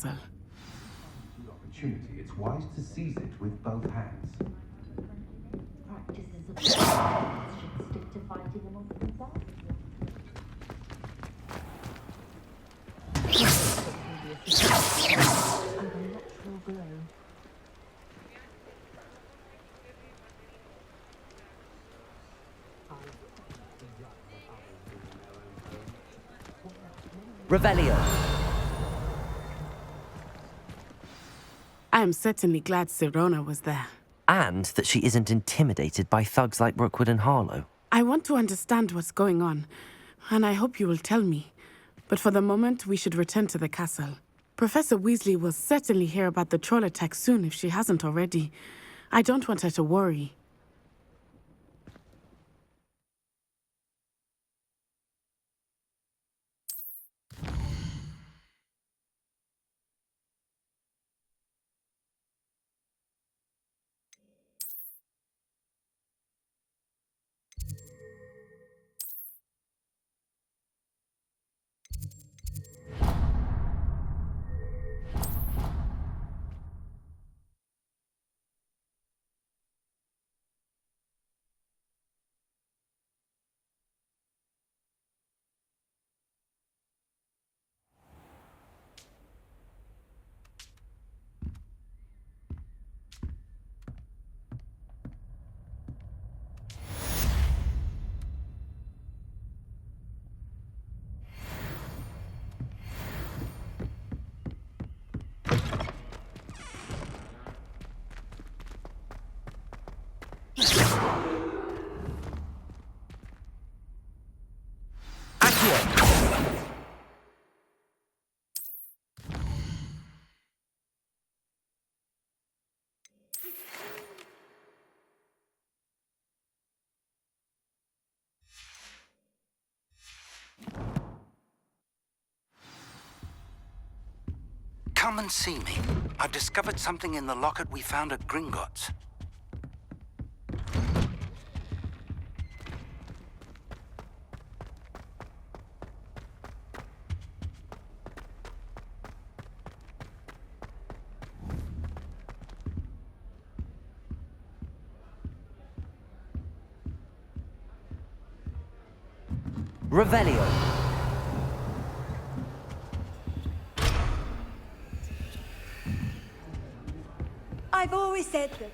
Good opportunity. It's wise to seize it with both hands. Practices of should stick to fighting amongst themselves. And a natural glow. Revelio. I am certainly glad Sirona was there. And that she isn't intimidated by thugs like Rookwood and Harlow. I want to understand what's going on, and I hope you will tell me. But for the moment, we should return to the castle. Professor Weasley will certainly hear about the troll attack soon if she hasn't already. I don't want her to worry. Come and see me. I've discovered something in the locket we found at Gringotts. Revelio. I've always said that.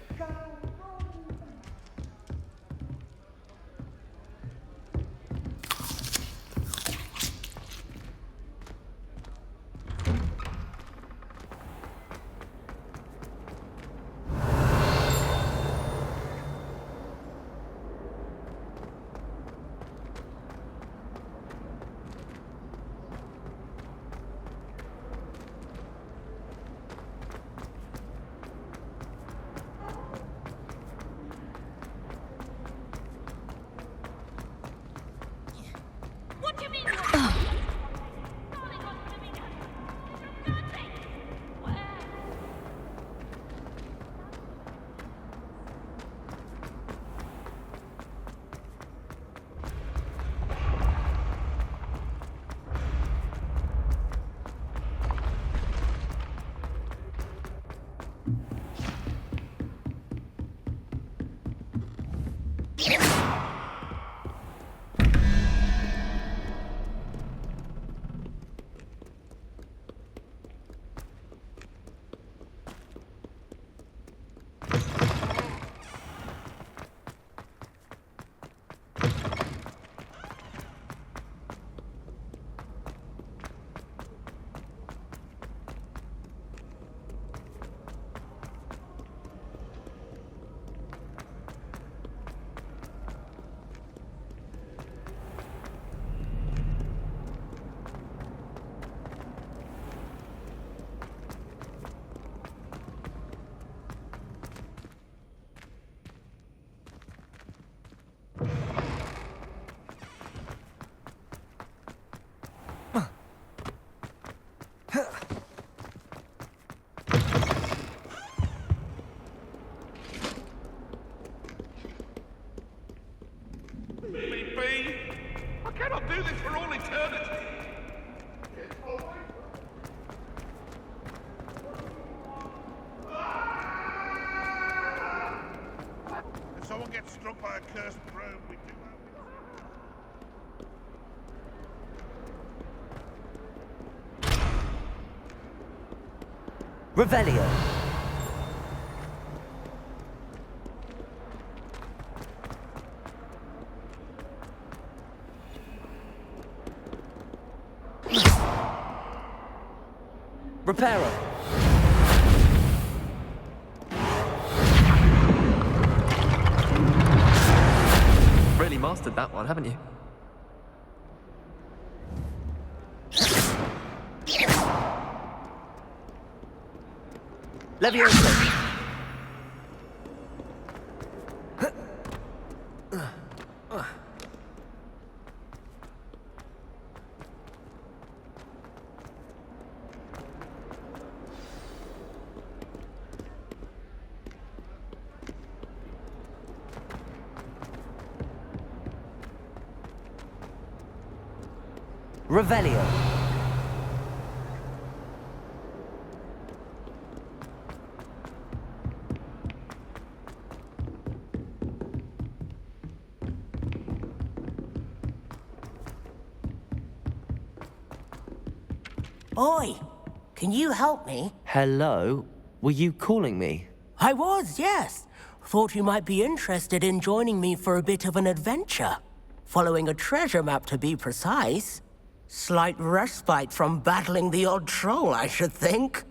struck by a cursed probe, we do Revelio. Reparo. Really mastered that one, haven't you? Levioso. Revelio. Oi, can you help me? Hello? Were you calling me? I was, yes. Thought you might be interested in joining me for a bit of an adventure. Following a treasure map, to be precise. Slight respite from battling the odd troll, I should think.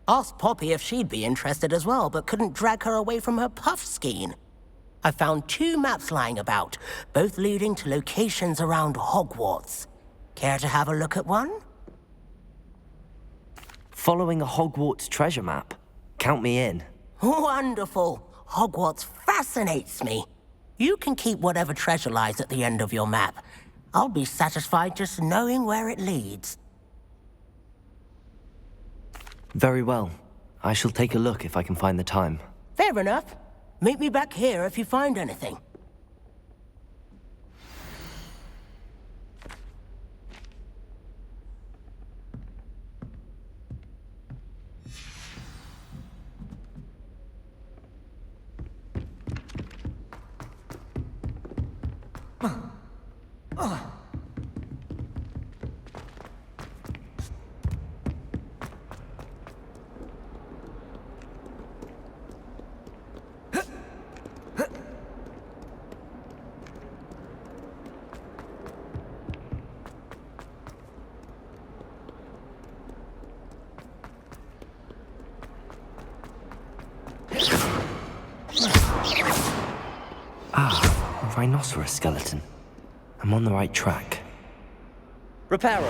Asked Poppy if she'd be interested as well, but couldn't drag her away from her puff skein. I found 2 maps lying about, both leading to locations around Hogwarts. Care to have a look at one? Following a Hogwarts treasure map? Count me in. Wonderful. Hogwarts fascinates me. You can keep whatever treasure lies at the end of your map. I'll be satisfied just knowing where it leads. Very well. I shall take a look if I can find the time. Fair enough. Meet me back here if you find anything. Ah, a rhinoceros skeleton. I'm on the right track. Reparo.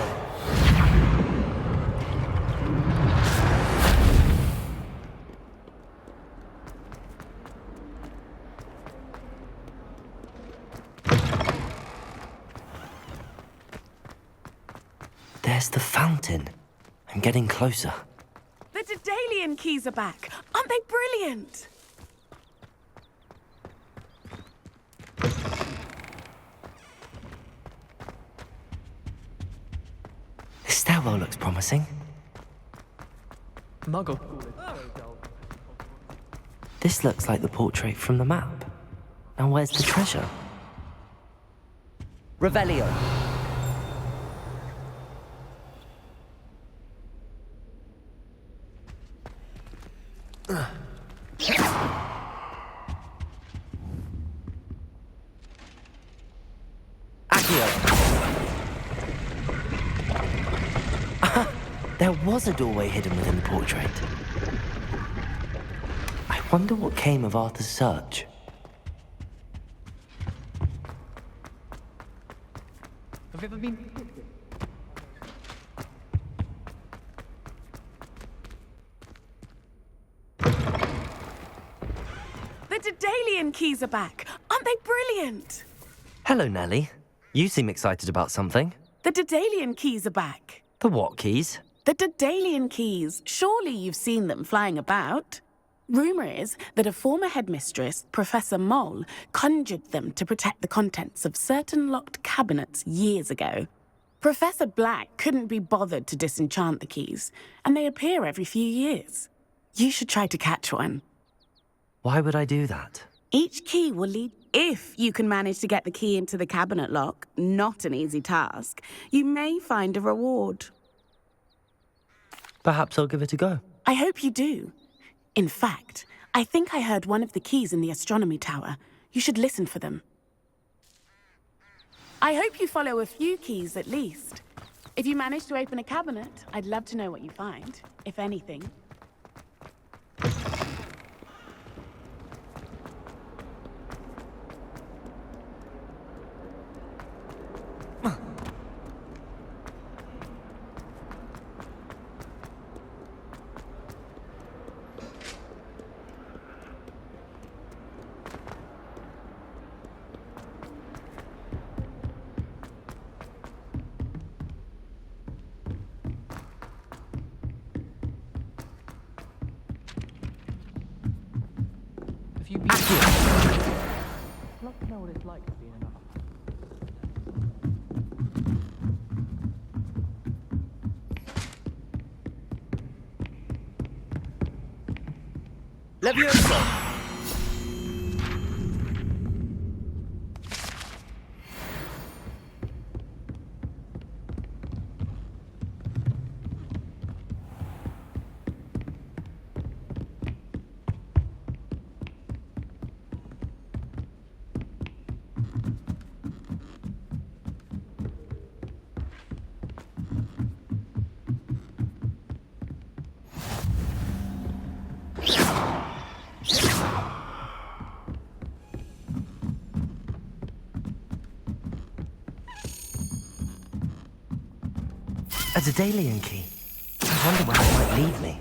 There's the fountain. I'm getting closer. The Daedalian keys are back. Aren't they brilliant? This stairwell looks promising. Muggle. This looks like the portrait from the map. Now where's the treasure? Revelio. There was a doorway hidden within the portrait. I wonder what came of Arthur's search. Have you ever been... The Daedalian keys are back. Aren't they brilliant? Hello, Nellie. You seem excited about something. The Daedalian keys are back. The what keys? The Daedalian keys. Surely you've seen them flying about. Rumour is that a former headmistress, Professor Moll, conjured them to protect the contents of certain locked cabinets years ago. Professor Black couldn't be bothered to disenchant the keys, and they appear every few years. You should try to catch one. Why would I do that? Each key will lead If you can manage to get the key into the cabinet lock, not an easy task, you may find a reward. Perhaps I'll give it a go. I hope you do. In fact, I think I heard one of the keys in the astronomy tower. You should listen for them. I hope you follow a few keys at least. If you manage to open a cabinet, I'd love to know what you find, if anything. Have you been... I'd love to know what it's like to be in an Leviosa! A Daedalian key. I wonder where it might lead me.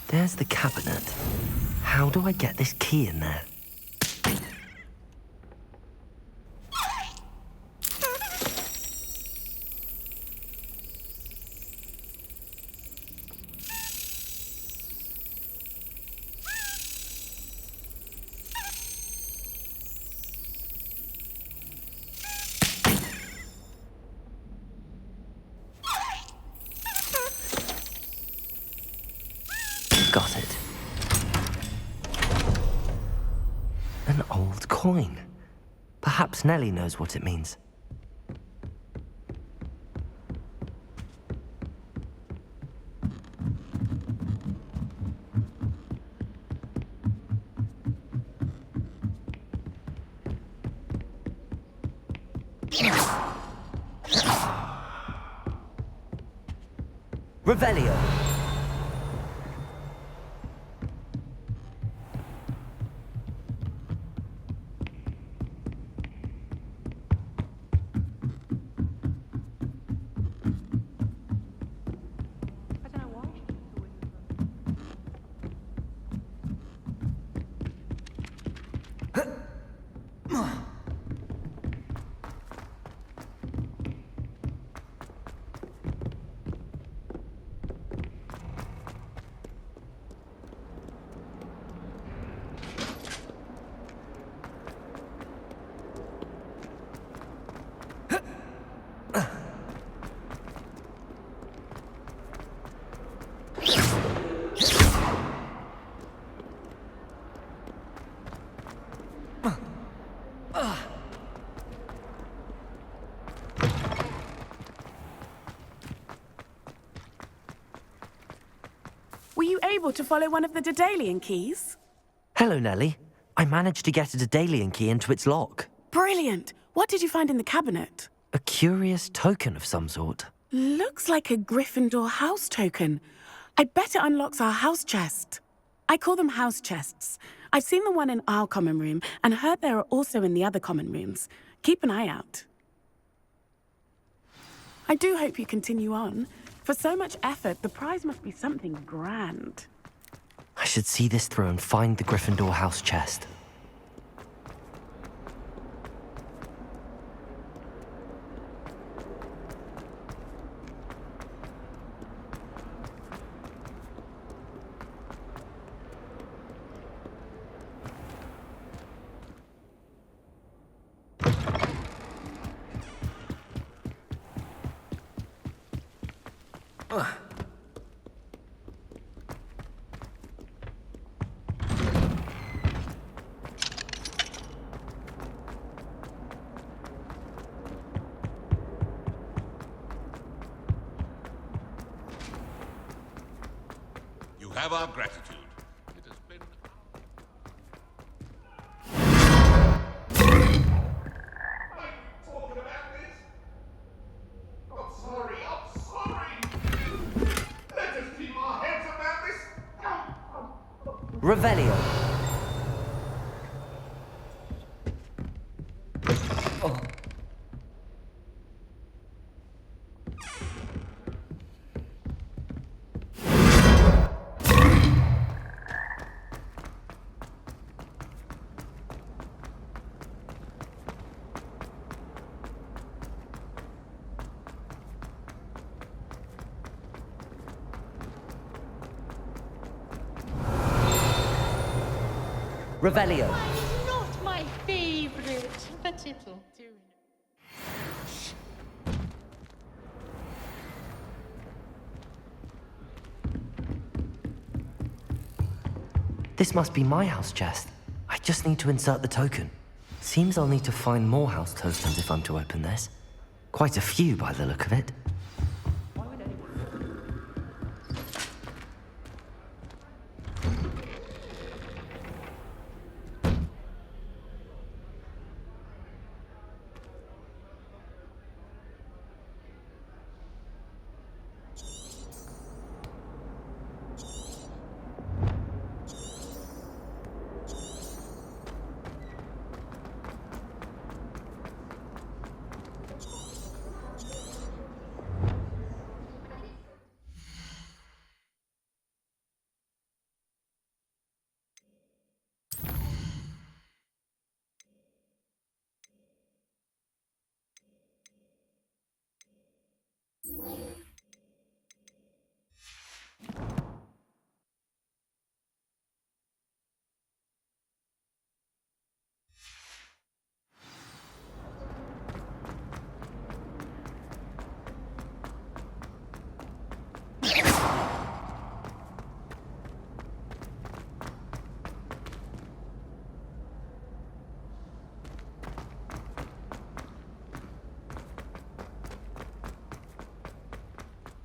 There's the cabinet. How do I get this key in there? Got it. An old coin. Perhaps Nellie knows what it means. Revelio. Were you able to follow one of the Daedalian keys? Hello, Nellie. I managed to get a Daedalian key into its lock. Brilliant! What did you find in the cabinet? A curious token of some sort. Looks like a Gryffindor house token. I bet it unlocks our house chest. I call them house chests. I've seen the one in our common room and heard there are also in the other common rooms. Keep an eye out. I do hope you continue on. For so much effort, the prize must be something grand. I should see this through and find the Gryffindor house chest. You have our gratitude. It has been... Talking about this? I'm sorry. Let us keep our heads about this. Revelio. Revelio. Not my favorite, but it'll do. This must be my house chest. I just need to insert the token. Seems I'll need to find more house tokens if I'm to open this. Quite a few by the look of it.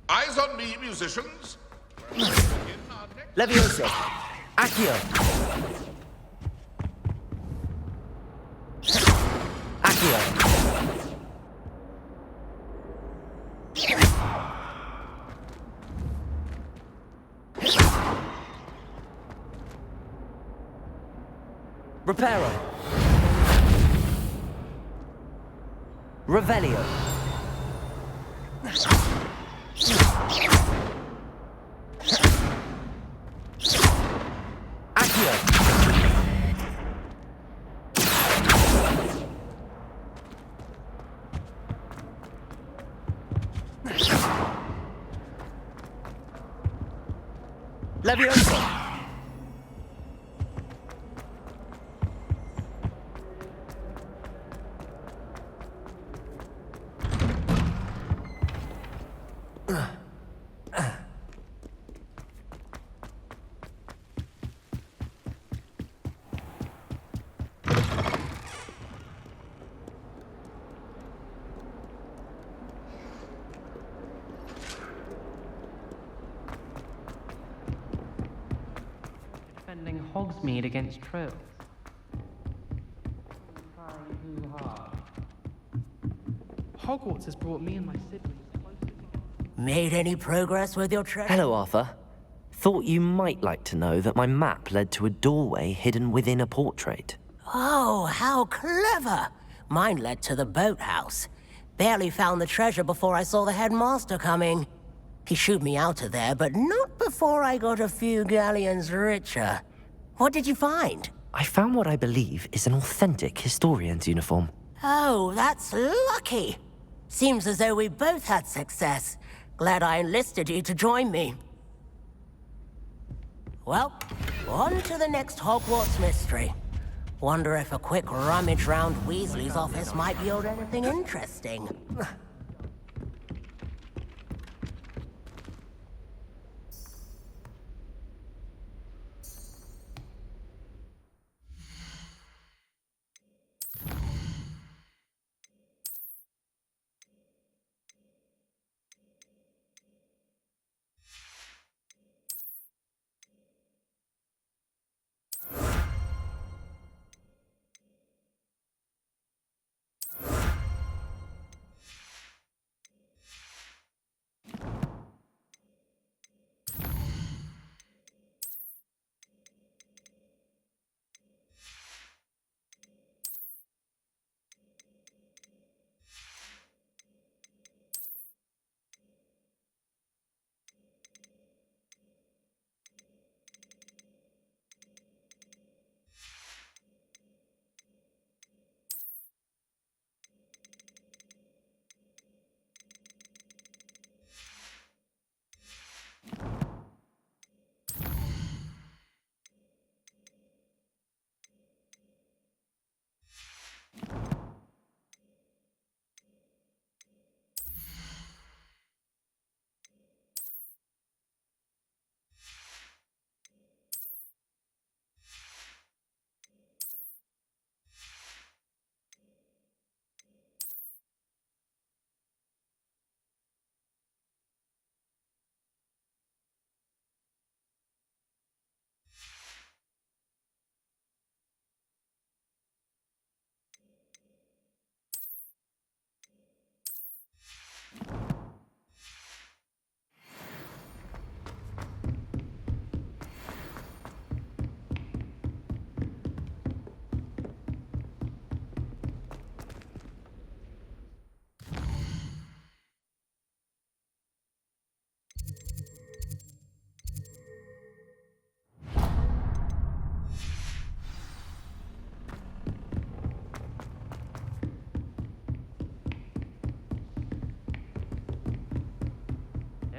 Eyes on me, musicians. Leviosa. Accio. Accio. Reparo. Revelio. Leviosa. Defending Hogsmeade against trolls. Hogwarts has brought me and my siblings closer together. Made any progress with your treasure? Hello, Arthur. Thought you might like to know that my map led to a doorway hidden within a portrait. Oh, how clever! Mine led to the boathouse. Barely found the treasure before I saw the headmaster coming. He shooed me out of there, but not before I got a few galleons richer. What did you find? I found what I believe is an authentic historian's uniform. Oh, that's lucky. Seems as though we both had success. Glad I enlisted you to join me. Well, on to the next Hogwarts mystery. Wonder if a quick rummage round Weasley's office might yield anything interesting.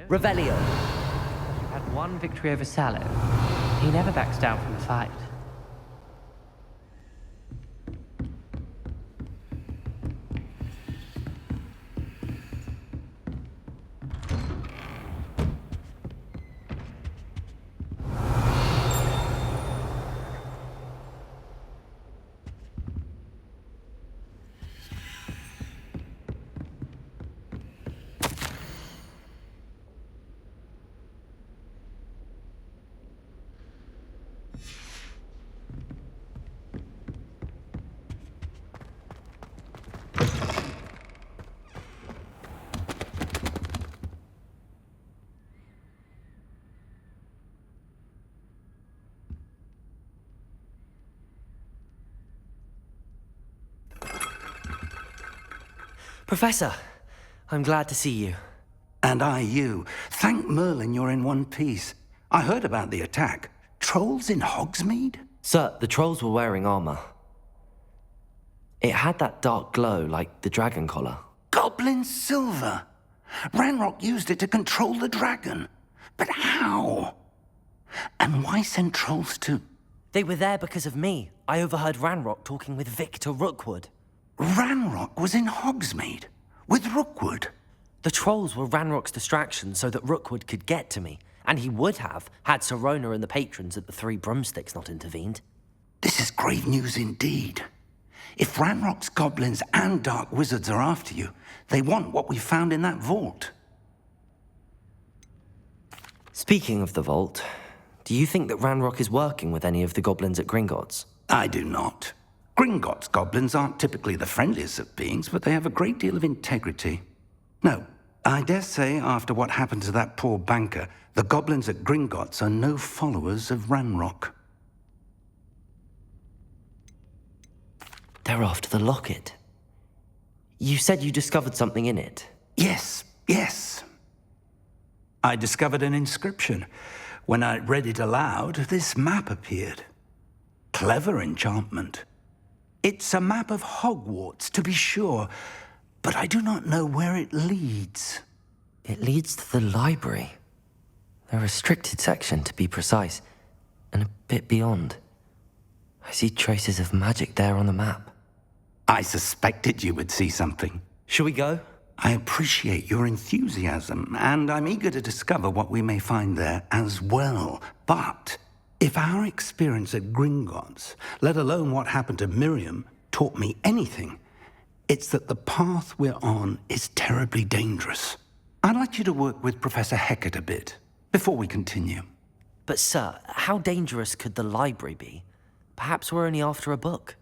Revelio. You had one victory over Sallow. He never backs down from a fight. Professor, I'm glad to see you. And I you. Thank Merlin you're in one piece. I heard about the attack. Trolls in Hogsmeade? Sir, the trolls were wearing armor. It had that dark glow like the dragon collar. Goblin silver! Ranrock used it to control the dragon. But how? And why send trolls to... They were there because of me. I overheard Ranrock talking with Victor Rookwood. Ranrock was in Hogsmeade? With Rookwood? The trolls were Ranrock's distraction so that Rookwood could get to me. And he would have, had Serona and the patrons at the Three Broomsticks not intervened. This is grave news indeed. If Ranrock's goblins and dark wizards are after you, they want what we found in that vault. Speaking of the vault, do you think that Ranrock is working with any of the goblins at Gringotts? I do not. Gringotts goblins aren't typically the friendliest of beings, but they have a great deal of integrity. No, I dare say after what happened to that poor banker, the goblins at Gringotts are no followers of Ranrock. They're after the locket. You said you discovered something in it. Yes. I discovered an inscription. When I read it aloud, this map appeared. Clever enchantment. It's a map of Hogwarts, to be sure, but I do not know where it leads. It leads to the library. The restricted section, to be precise, and a bit beyond. I see traces of magic there on the map. I suspected you would see something. Shall we go? I appreciate your enthusiasm, and I'm eager to discover what we may find there as well. But if our experience at Gringotts, let alone what happened to Miriam, taught me anything, it's that the path we're on is terribly dangerous. I'd like you to work with Professor Hecat a bit before we continue. But sir, how dangerous could the library be? Perhaps we're only after a book.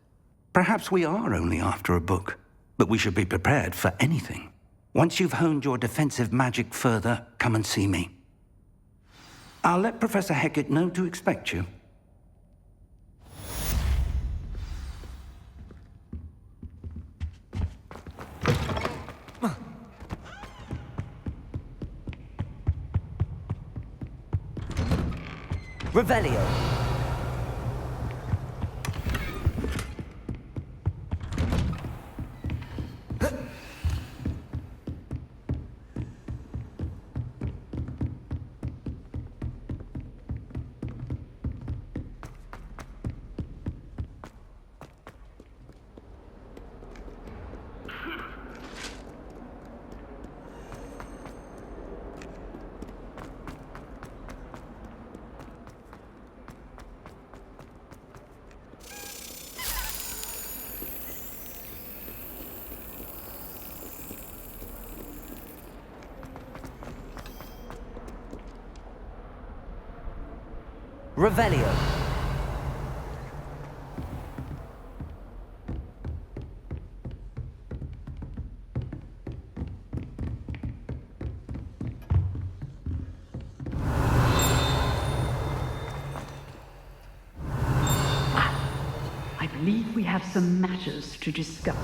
Perhaps we are only after a book, but we should be prepared for anything. Once you've honed your defensive magic further, come and see me. I'll let Professor Hecat know to expect you. Revelio. Revelio. I believe we have some matters to discuss.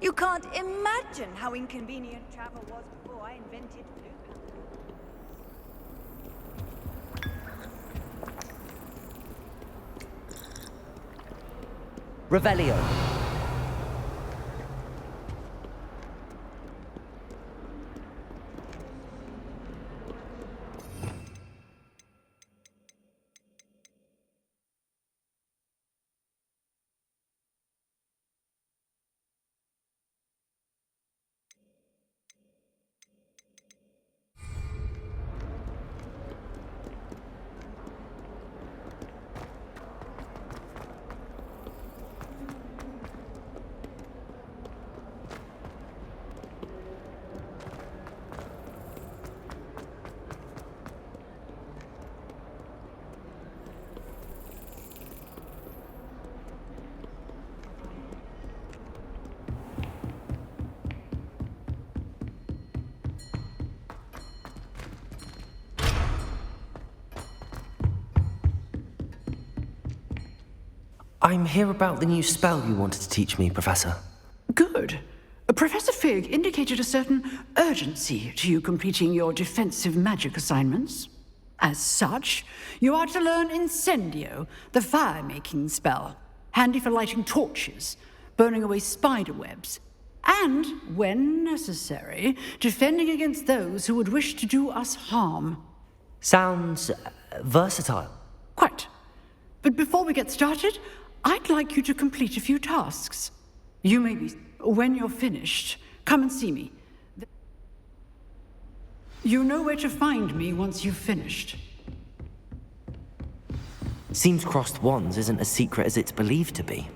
You can't imagine how inconvenient travel was before I invented blue. Revelio. I'm here about the new spell you wanted to teach me, Professor. Good. Professor Fig indicated a certain urgency to you completing your defensive magic assignments. As such, you are to learn Incendio, the fire-making spell, handy for lighting torches, burning away spider webs, and, when necessary, defending against those who would wish to do us harm. Sounds versatile. Quite. But before we get started, I'd like you to complete a few tasks. You may be... When you're finished, come and see me. You know where to find me once you've finished. Seems crossed wands isn't as secret as it's believed to be.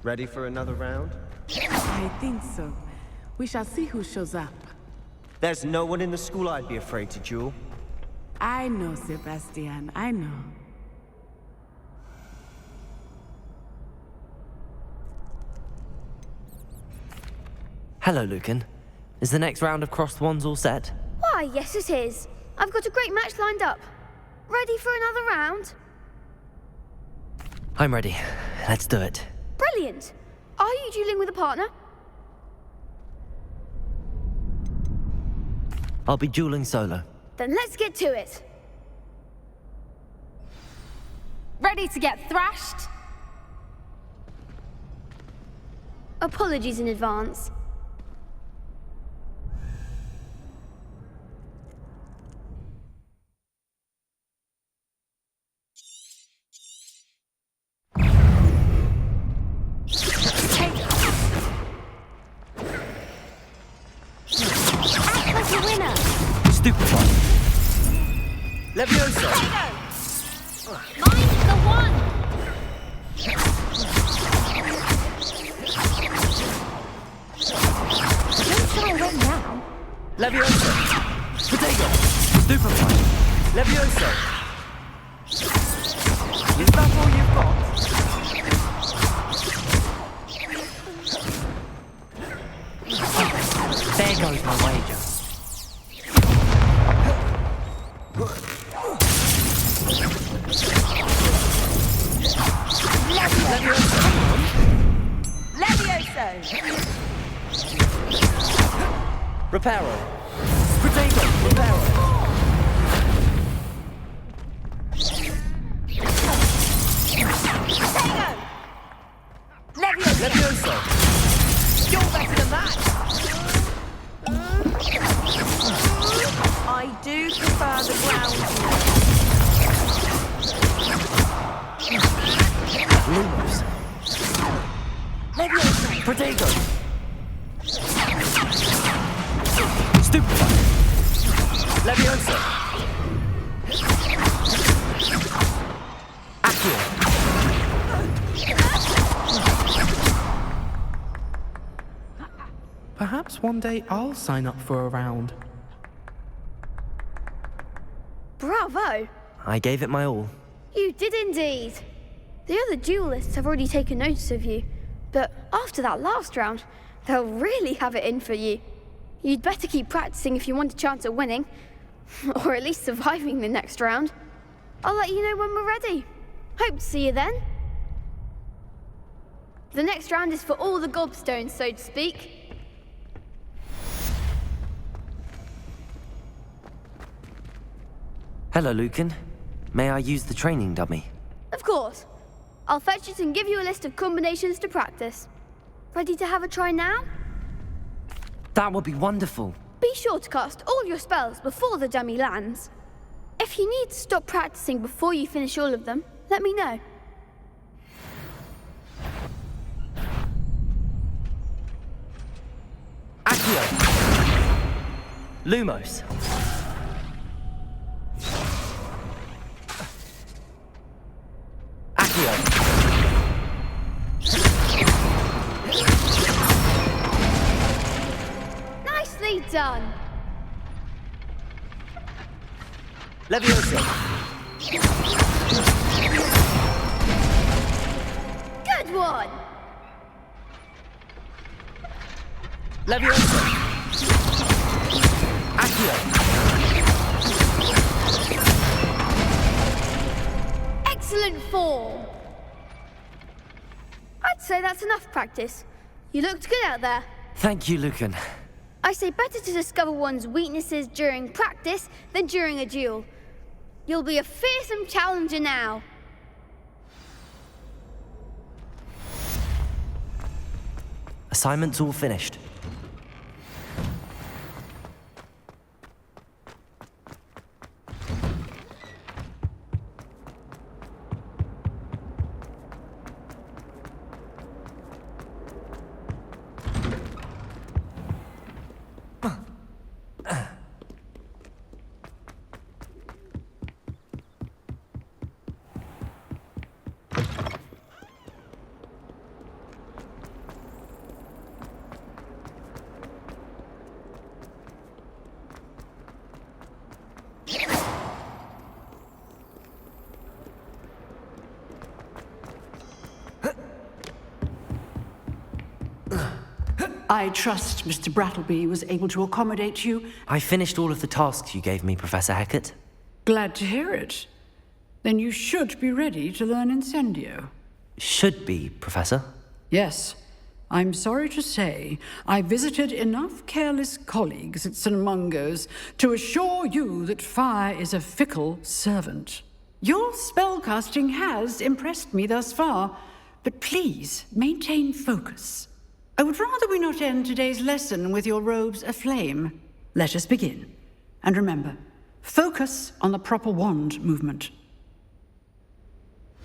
Ready for another round? I think so. We shall see who shows up. There's no one in the school I'd be afraid to duel. I know, Sebastian, I know. Hello, Lucan. Is the next round of crossed wands all set? Why, yes it is. I've got a great match lined up. Ready for another round? I'm ready. Let's do it. Brilliant. Are you dueling with a partner? I'll be dueling solo. Then let's get to it. Ready to get thrashed? Apologies in advance. Stupefy. Leviosa! Mine's the one! Don't try right now. Leviosa! Potato. Stupefy. Leviosa! Is that all you've got? There goes my wager. Levioso! Reparo. Potato. Reparo. Leviosa! You're better than that! I do prefer the ground. Lumos. Leviosa! Potato. Leviosa! Accio! Perhaps one day I'll sign up for a round. Bravo! I gave it my all. You did indeed. The other duelists have already taken notice of you, but after that last round, they'll really have it in for you. You'd better keep practicing if you want a chance at winning, or at least surviving the next round. I'll let you know when we're ready. Hope to see you then. The next round is for all the gobstones, so to speak. Hello, Lucan. May I use the training dummy? Of course. I'll fetch it and give you a list of combinations to practice. Ready to have a try now? That would be wonderful. Be sure to cast all your spells before the dummy lands. If you need to stop practicing before you finish all of them, let me know. Accio! Lumos! Accio! Nicely done! Leviosa! Good one! Leviosa! Accio! Excellent form! I'd say that's enough practice. You looked good out there. Thank you, Lucan. I say better to discover one's weaknesses during practice than during a duel. You'll be a fearsome challenger now. Assignment's all finished. I trust Mr. Brattleby was able to accommodate you. I finished all of the tasks you gave me, Professor Hecat. Glad to hear it. Then you should be ready to learn Incendio. Should be, Professor. Yes. I'm sorry to say, I visited enough careless colleagues at St. Mungo's to assure you that fire is a fickle servant. Your spellcasting has impressed me thus far, but please maintain focus. I would rather we not end today's lesson with your robes aflame. Let us begin. And remember, focus on the proper wand movement.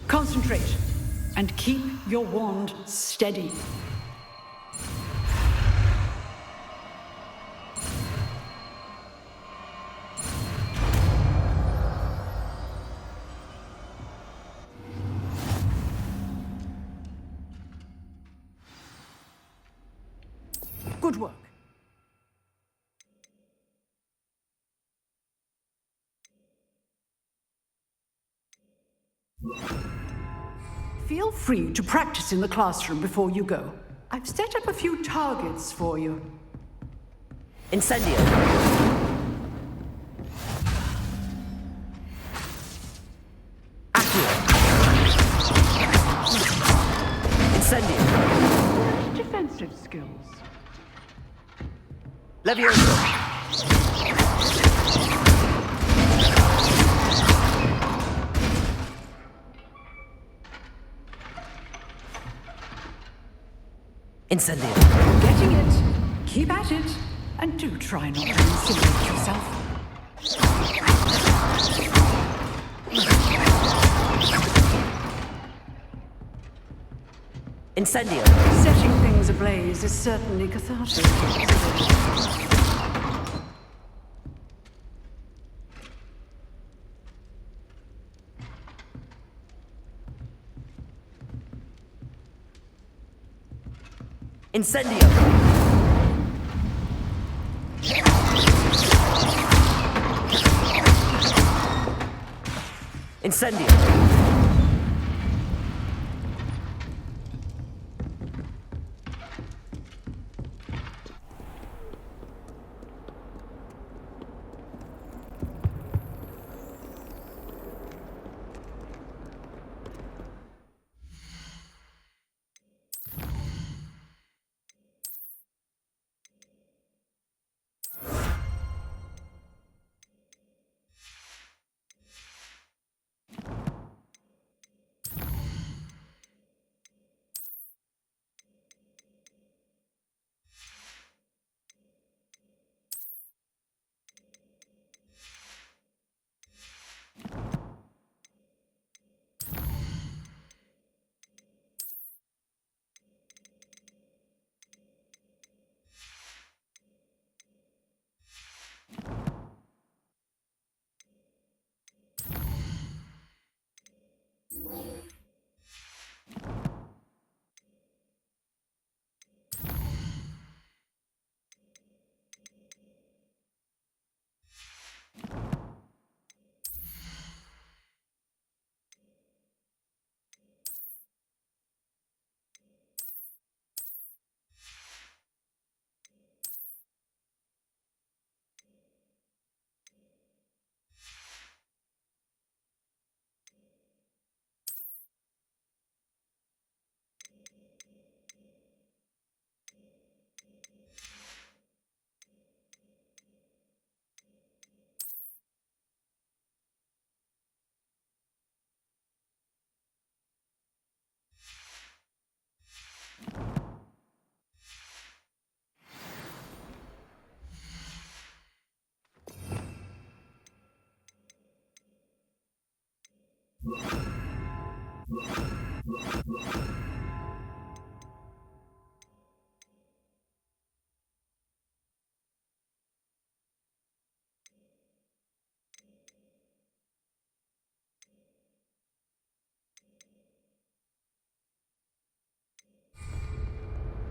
Concentrate, and keep your wand steady. Good work. Feel free to practice in the classroom before you go. I've set up a few targets for you. Incendio! Accio! Incendio! Defensive skills. Leviosa! Incendio! Getting it. Keep at it. And do try not to insinuate yourself. Incendio! Setting things ablaze is certainly cathartic. Incendio! Incendio!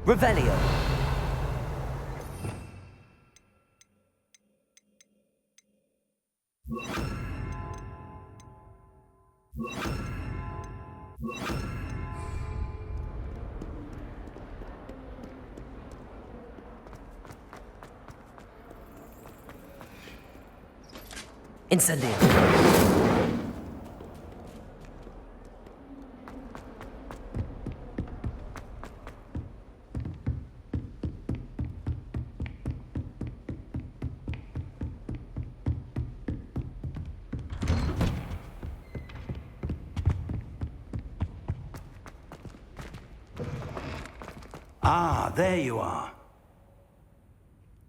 Revelio. Incendio. Ah, there you are.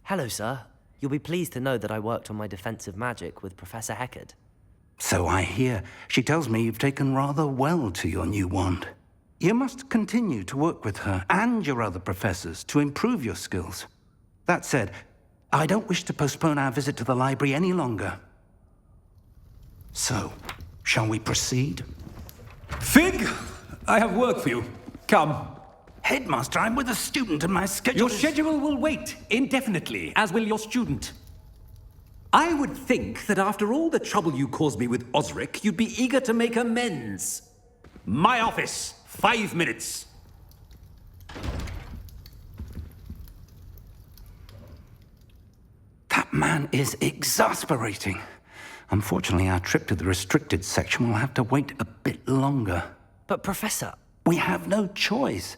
Hello, sir. You'll be pleased to know that I worked on my defensive magic with Professor Heckard. So I hear. She tells me you've taken rather well to your new wand. You must continue to work with her and your other professors to improve your skills. That said, I don't wish to postpone our visit to the library any longer. So, shall we proceed? Fig! I have work for you. Come. Headmaster, I'm with a student and my schedule Your schedule will wait indefinitely, as will your student. I would think that after all the trouble you caused me with Osric, you'd be eager to make amends. My office, 5 minutes. That man is exasperating. Unfortunately, our trip to the restricted section will have to wait a bit longer. But, Professor... We have no choice.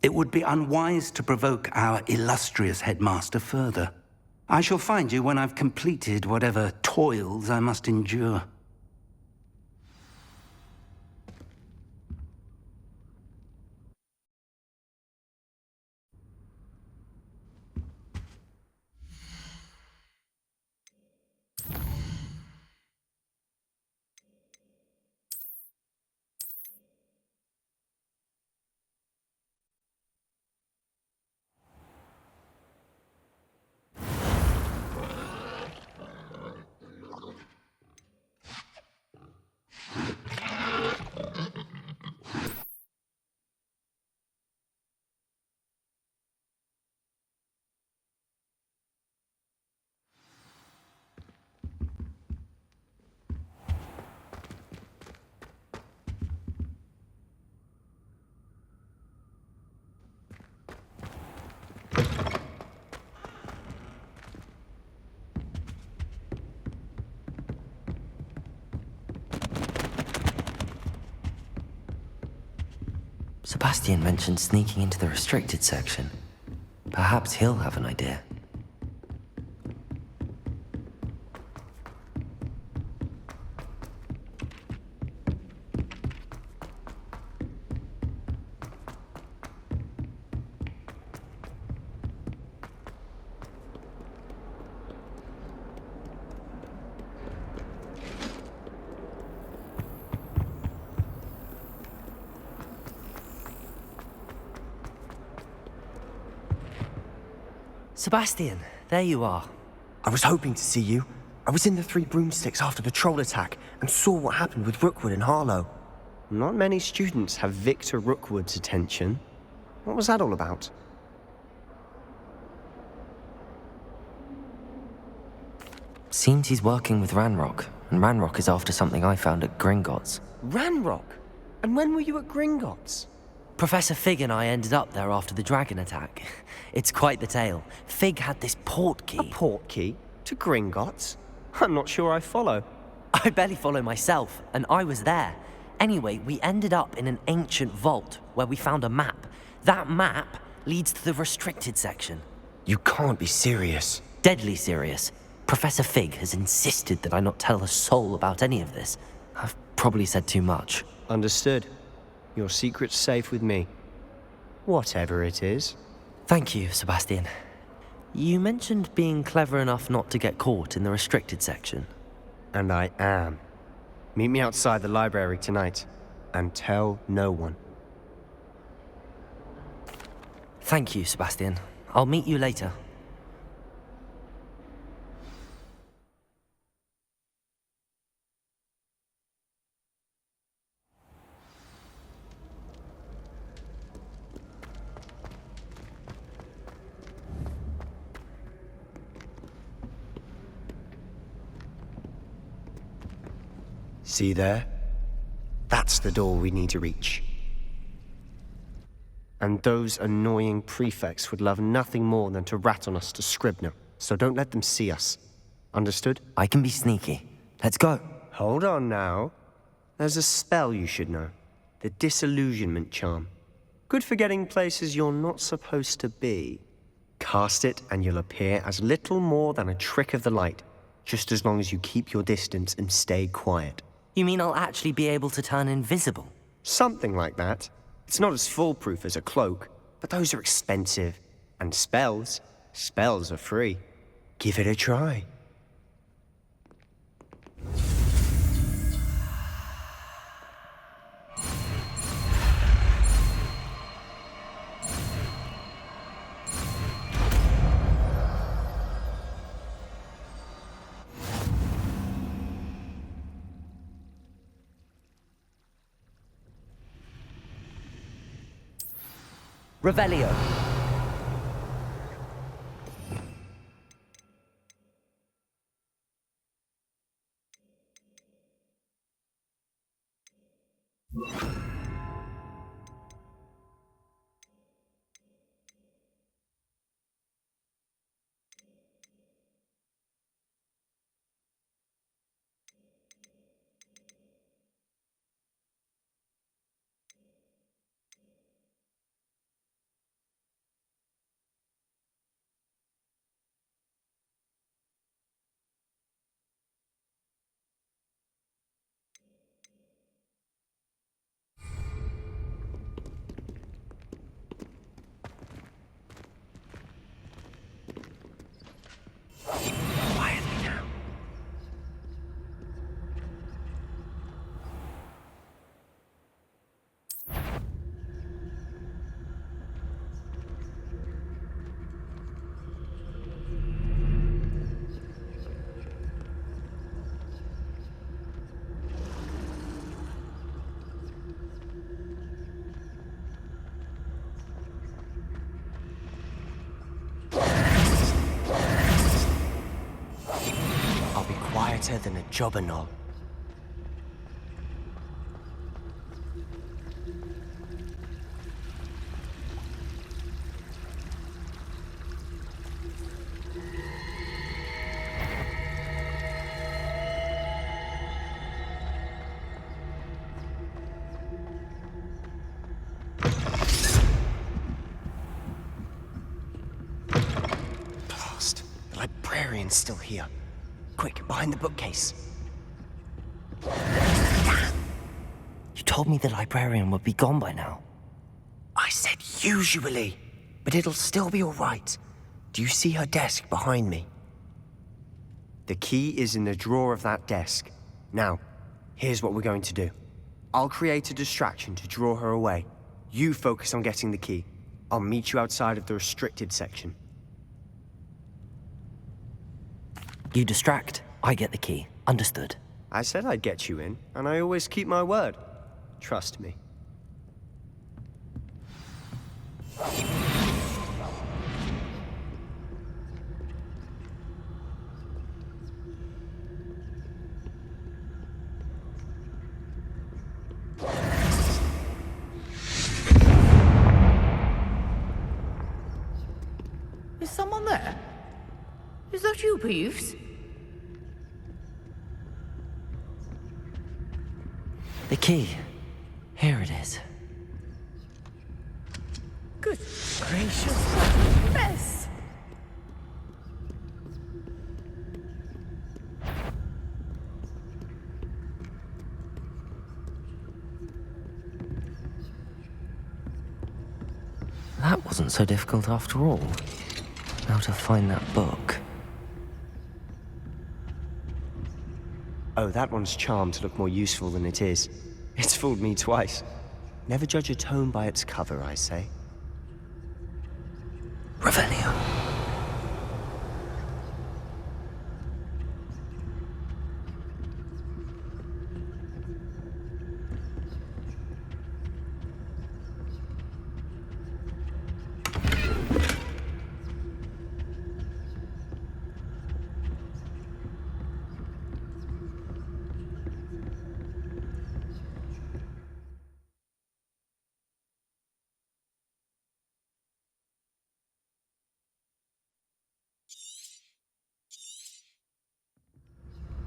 It would be unwise to provoke our illustrious headmaster further. I shall find you when I've completed whatever toils I must endure. Sebastian mentioned sneaking into the restricted section. Perhaps he'll have an idea. Sebastian, there you are. I was hoping to see you. I was in the Three Broomsticks after the troll attack and saw what happened with Rookwood and Harlow. Not many students have Victor Rookwood's attention. What was that all about? Seems he's working with Ranrock, and Ranrock is after something I found at Gringotts. Ranrock? And when were you at Gringotts? Professor Fig and I ended up there after the dragon attack. It's quite the tale. Fig had this port key. A port key? To Gringotts? I'm not sure I follow. I barely follow myself, and I was there. Anyway, we ended up in an ancient vault where we found a map. That map leads to the restricted section. You can't be serious. Deadly serious. Professor Fig has insisted that I not tell a soul about any of this. I've probably said too much. Understood. Your secret's safe with me. Whatever it is. Thank you, Sebastian. You mentioned being clever enough not to get caught in the restricted section. And I am. Meet me outside the library tonight, and tell no one. Thank you, Sebastian. I'll meet you later. See there? That's the door we need to reach. And those annoying prefects would love nothing more than to rat on us to Scribner, so don't let them see us. Understood? I can be sneaky. Let's go. Hold on now. There's a spell you should know. The Disillusionment Charm. Good for getting places you're not supposed to be. Cast it and you'll appear as little more than a trick of the light, just as long as you keep your distance and stay quiet. You mean I'll actually be able to turn invisible? Something like that. It's not as foolproof as a cloak, but those are expensive. And spells are free. Give it a try. Revelio. Quieter than a jobberknoll. librarian's still here. Quick, behind the bookcase. You told me the librarian would be gone by now. I said usually, but it'll still be all right. Do you see her desk behind me? The key is in the drawer of that desk. Now, here's what we're going to do. I'll create a distraction to draw her away. You focus on getting the key. I'll meet you outside of the restricted section. You distract, I get the key. Understood. I said I'd get you in, and I always keep my word. Trust me. Is someone there? Is that you, Peeves? The key. Here it is. Good gracious, what a mess! That wasn't so difficult after all. How to find that book. Oh, that one's charmed to look more useful than it is. It's fooled me twice. Never judge a tome by its cover, I say. Revelio.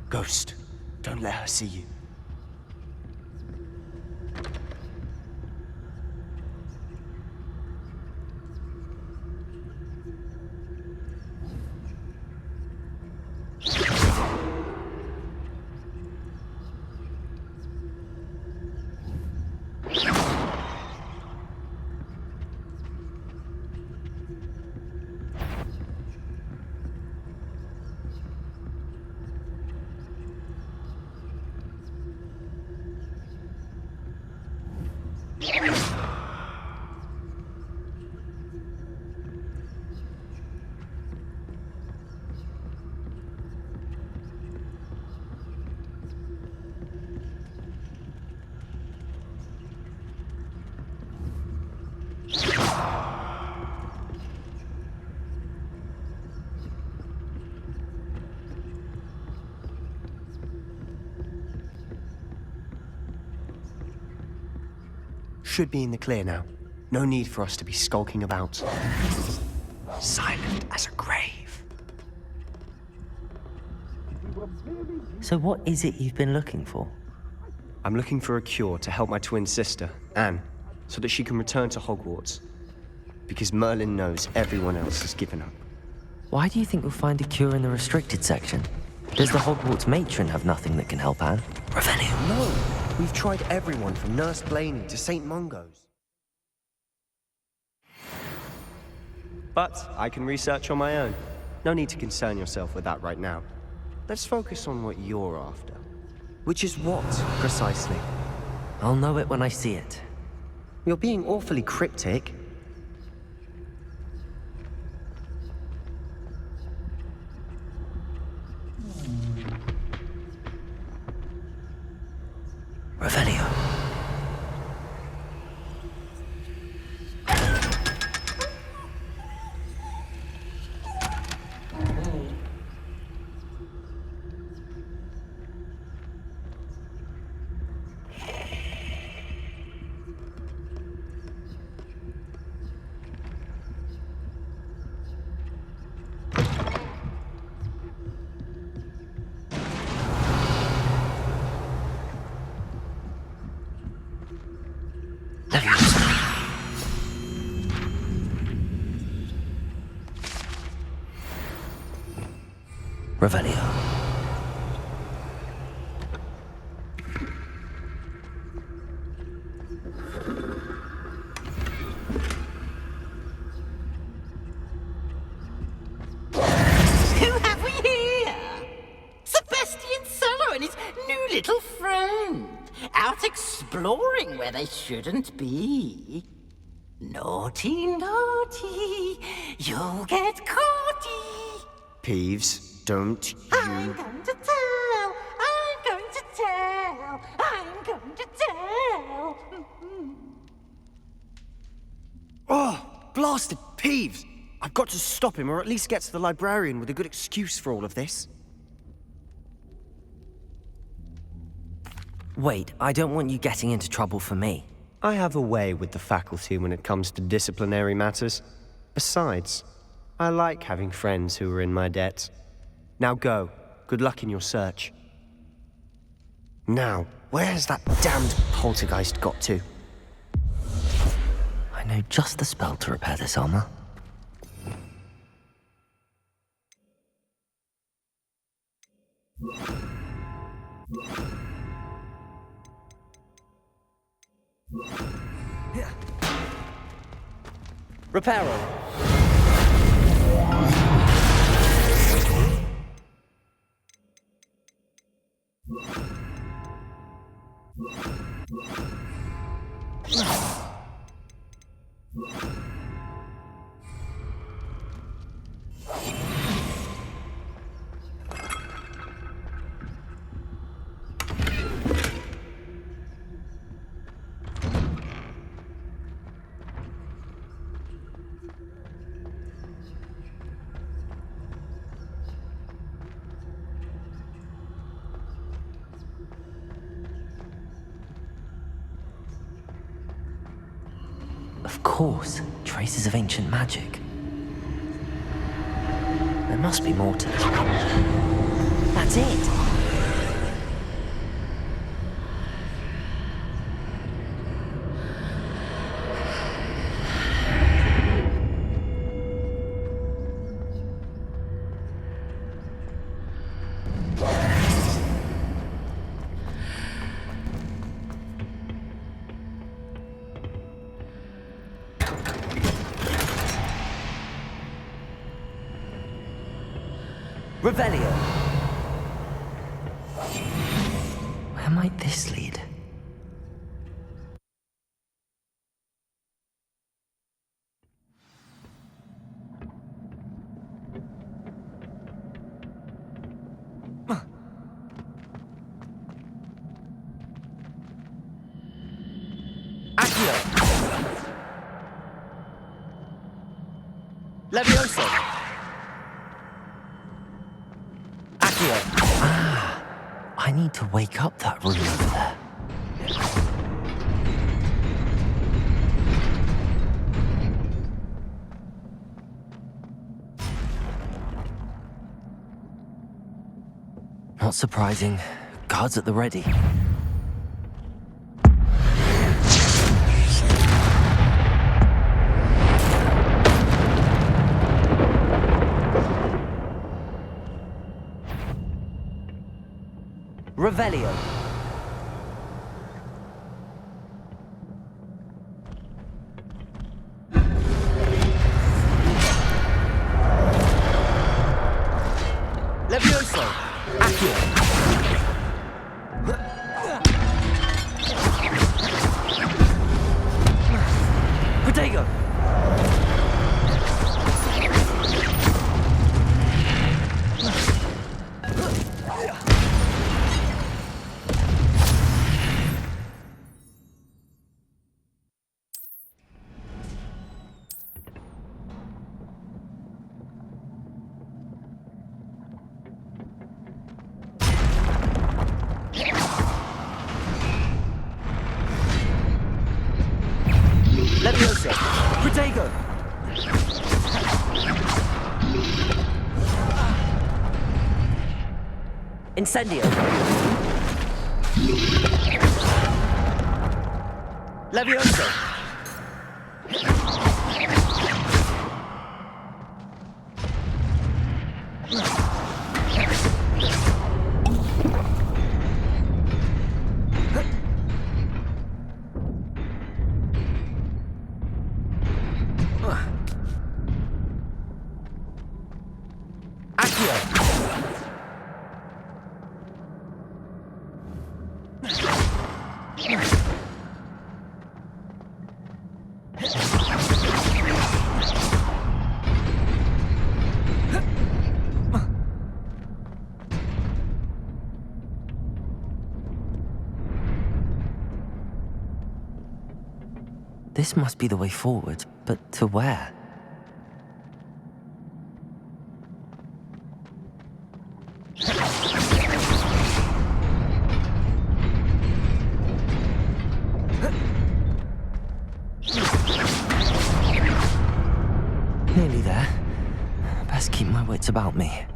Ghost, don't let her see you. Should be in the clear now. No need for us to be skulking about. Silent as a grave. So what is it you've been looking for? I'm looking for a cure to help my twin sister, Anne, so that she can return to Hogwarts. Because Merlin knows everyone else has given up. Why do you think we'll find a cure in the restricted section? Does the Hogwarts matron have nothing that can help Anne? Revelio, no! We've tried everyone from Nurse Blaney to St. Mungo's. But I can research on my own. No need to concern yourself with that right now. Let's focus on what you're after. Which is what, precisely? I'll know it when I see it. You're being awfully cryptic. Revelio. Revelio. Who have we here? Sebastian Solo and his new little friend. Out exploring where they shouldn't be. Naughty, naughty. You'll get caughty. Peeves, don't you... I'm going to tell. I'm going to tell. I'm going to tell. Oh, blasted Peeves! I've got to stop him, or at least get to the librarian with a good excuse for all of this. Wait, I don't want you getting into trouble for me. I have a way with the faculty when it comes to disciplinary matters. Besides, I like having friends who are in my debt. Now go. Good luck in your search. Now, where's that damned poltergeist got to? I know just the spell to repair this armor. Reparo! Of course, traces of ancient magic. There must be more to this. That's it! Revelio! Where might this lead? Levioso! I need to wake up that room over there. Not surprising. Guards at the ready. Revelio. Levioso! Accio. Protego. Levioso! Protego. Incendio. Levioso! This must be the way forward, but to where? Nearly there. Best keep my wits about me.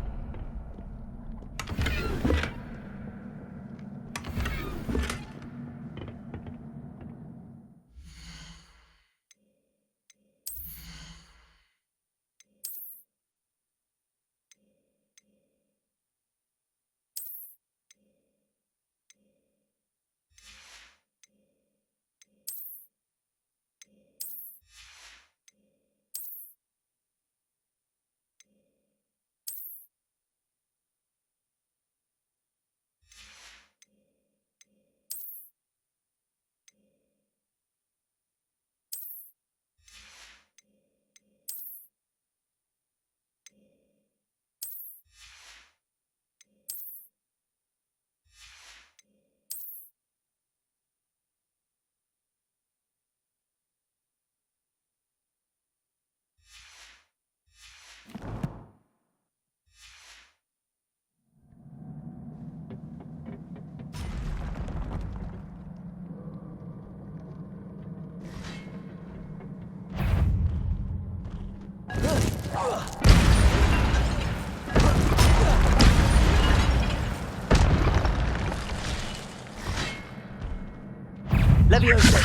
Leviosa!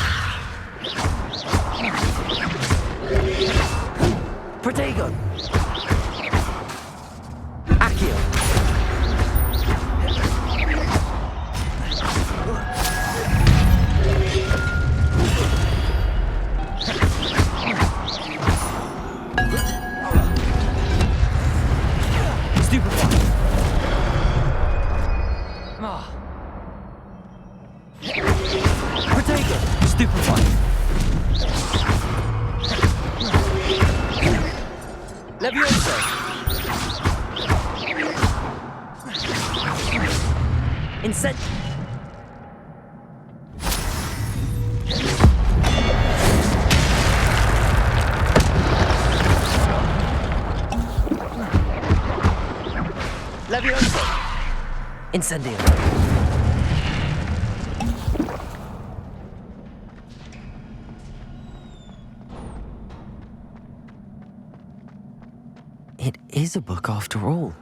Protego! Accio! Stupefy! Protego! Stupefy! Leviosa! Incent... Leviosa! Incendio! It is a book after all.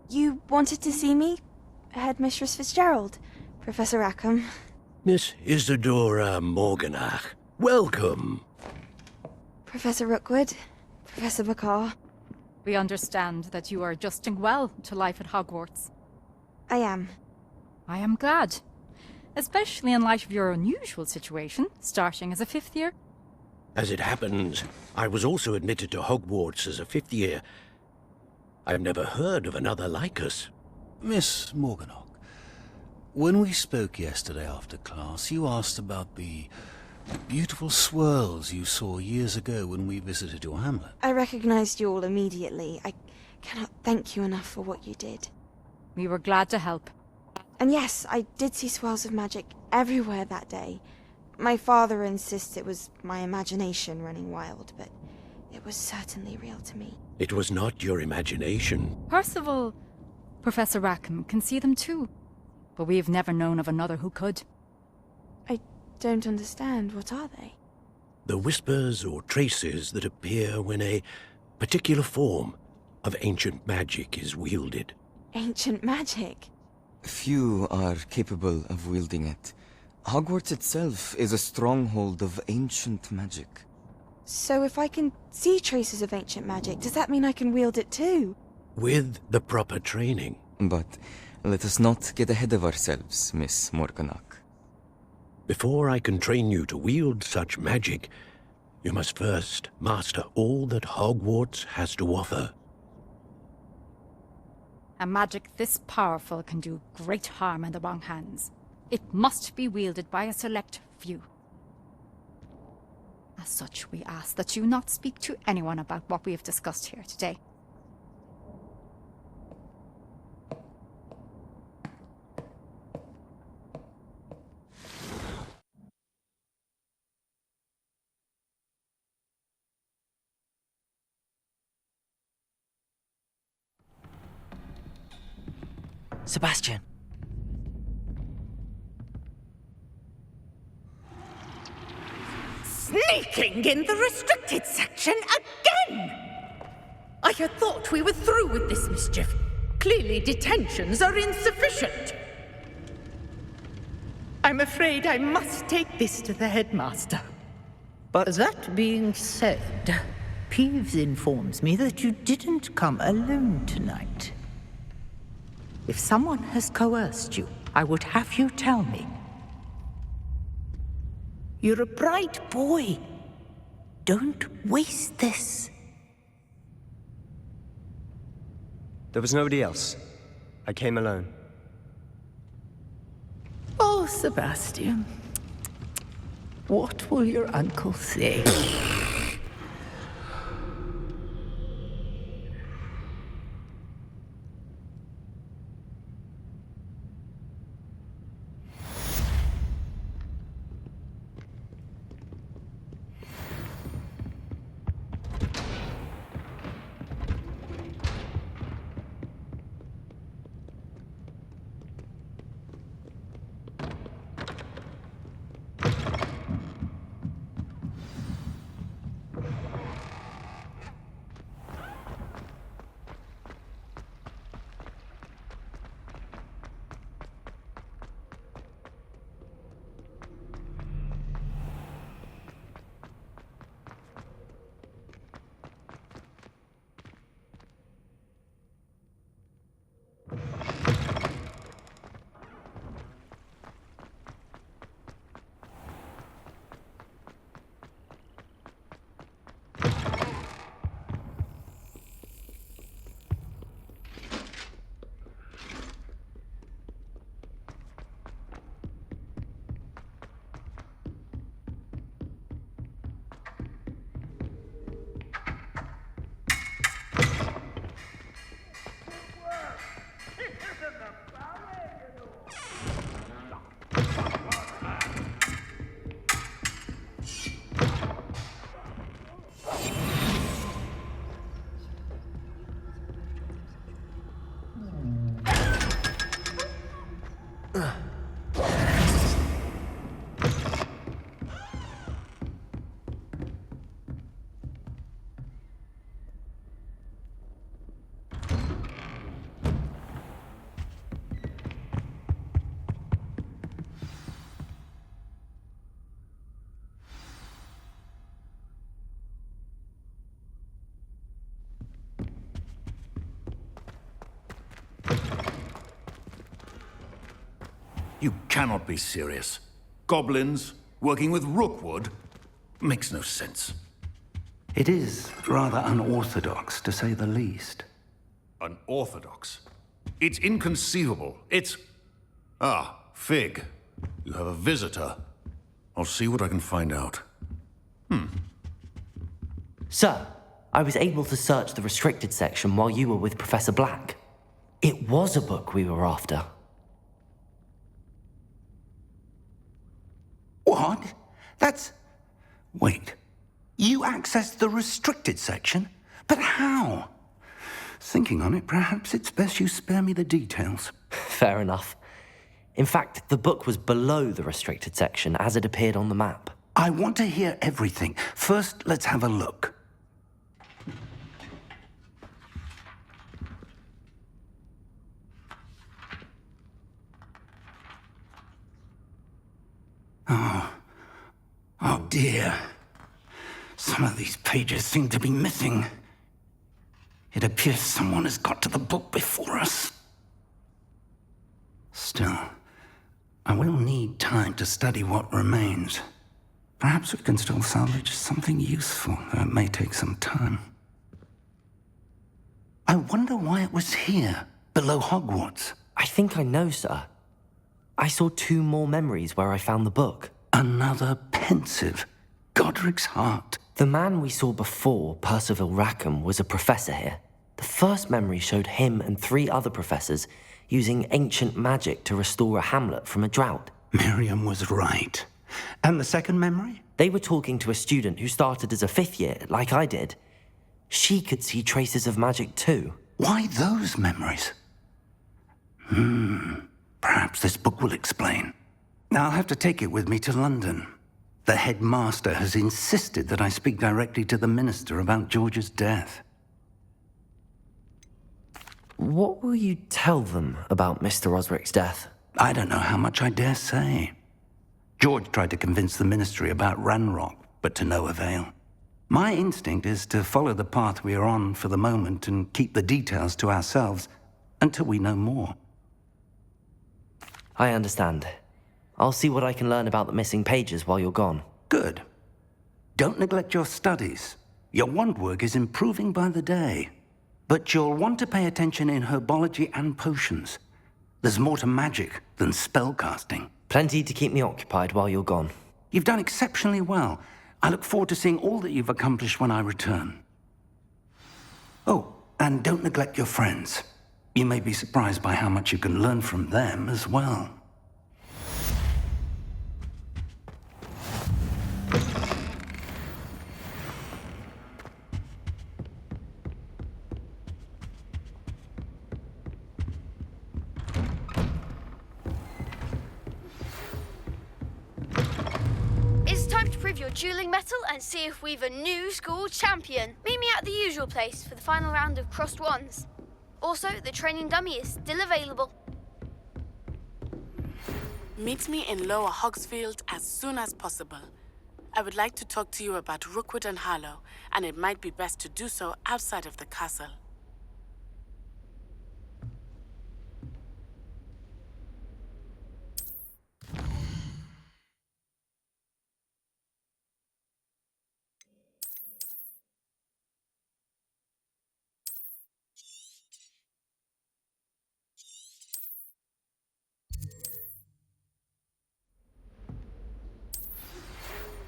You wanted to see me? Headmistress Fitzgerald, Professor Rackham. Miss Isadora Morganach, welcome. Professor Rookwood, Professor Bakar. We understand that you are adjusting well to life at Hogwarts. I am. I am glad. Especially in light of your unusual situation, starting as a 5th year. As it happens, I was also admitted to Hogwarts as a 5th year. I've never heard of another like us. Miss Morganach, when we spoke yesterday after class, you asked about the beautiful swirls you saw years ago when we visited your hamlet. I recognized you all immediately. I cannot thank you enough for what you did. We were glad to help. And yes, I did see swirls of magic everywhere that day. My father insists it was my imagination running wild, but it was certainly real to me. It was not your imagination. Percival, Professor Rackham can see them too. But we've never known of another who could. I don't understand. What are they? The whispers or traces that appear when a particular form of ancient magic is wielded. Ancient magic? Few are capable of wielding it. Hogwarts itself is a stronghold of ancient magic. So if I can see traces of ancient magic, does that mean I can wield it too? With the proper training. But let us not get ahead of ourselves, Miss Morganach. Before I can train you to wield such magic, you must first master all that Hogwarts has to offer. A magic this powerful can do great harm in the wrong hands. It must be wielded by a select few. As such, we ask that you not speak to anyone about what we have discussed here today. Sebastian. Sneaking in the restricted section again! I had thought we were through with this mischief. Clearly detentions are insufficient. I'm afraid I must take this to the headmaster. But that being said, Peeves informs me that you didn't come alone tonight. If someone has coerced you, I would have you tell me. You're a bright boy. Don't waste this. There was nobody else. I came alone. Oh, Sebastian. What will your uncle say? You cannot be serious. Goblins working with Rookwood makes no sense. It is rather unorthodox, to say the least. Unorthodox? It's inconceivable. It's... Ah, Fig. You have a visitor. I'll see what I can find out. Sir, I was able to search the restricted section while you were with Professor Black. It was a book we were after. What? That's... Wait. You accessed the restricted section? But how? Thinking on it, perhaps it's best you spare me the details. Fair enough. In fact, the book was below the restricted section as it appeared on the map. I want to hear everything. First, let's have a look. Oh dear. Some of these pages seem to be missing. It appears someone has got to the book before us. Still, I will need time to study what remains. Perhaps we can still salvage something useful, though it may take some time. I wonder why it was here, below Hogwarts. I think I know, sir. I saw 2 more memories where I found the book. Another pensive. Godric's heart. The man we saw before, Percival Rackham, was a professor here. The first memory showed him and 3 other professors using ancient magic to restore a hamlet from a drought. Miriam was right. And the second memory? They were talking to a student who started as a 5th year, like I did. She could see traces of magic too. Why those memories? Perhaps this book will explain. I'll have to take it with me to London. The headmaster has insisted that I speak directly to the minister about George's death. What will you tell them about Mr. Osric's death? I don't know how much I dare say. George tried to convince the ministry about Ranrock, but to no avail. My instinct is to follow the path we are on for the moment and keep the details to ourselves until we know more. I understand. I'll see what I can learn about the missing pages while you're gone. Good. Don't neglect your studies. Your wand work is improving by the day. But you'll want to pay attention in herbology and potions. There's more to magic than spellcasting. Plenty to keep me occupied while you're gone. You've done exceptionally well. I look forward to seeing all that you've accomplished when I return. Oh, and don't neglect your friends. You may be surprised by how much you can learn from them as well. Your dueling metal and see if we've a new school champion. Meet me at the usual place for the final round of crossed wands. Also, the training dummy is still available. Meet me in Lower Hogsfield as soon as possible. I would like to talk to you about Rookwood and Harlow, and it might be best to do so outside of the castle.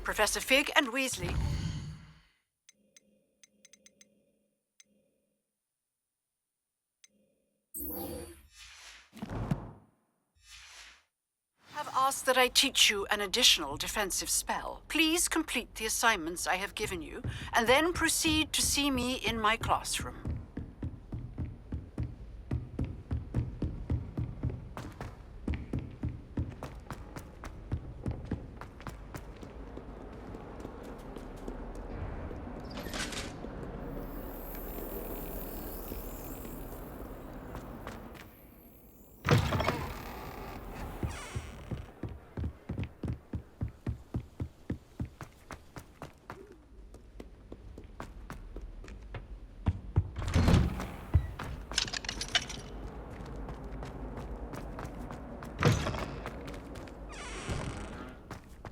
Professor Fig and Weasley. Have asked that I teach you an additional defensive spell. Please complete the assignments I have given you, and then proceed to see me in my classroom.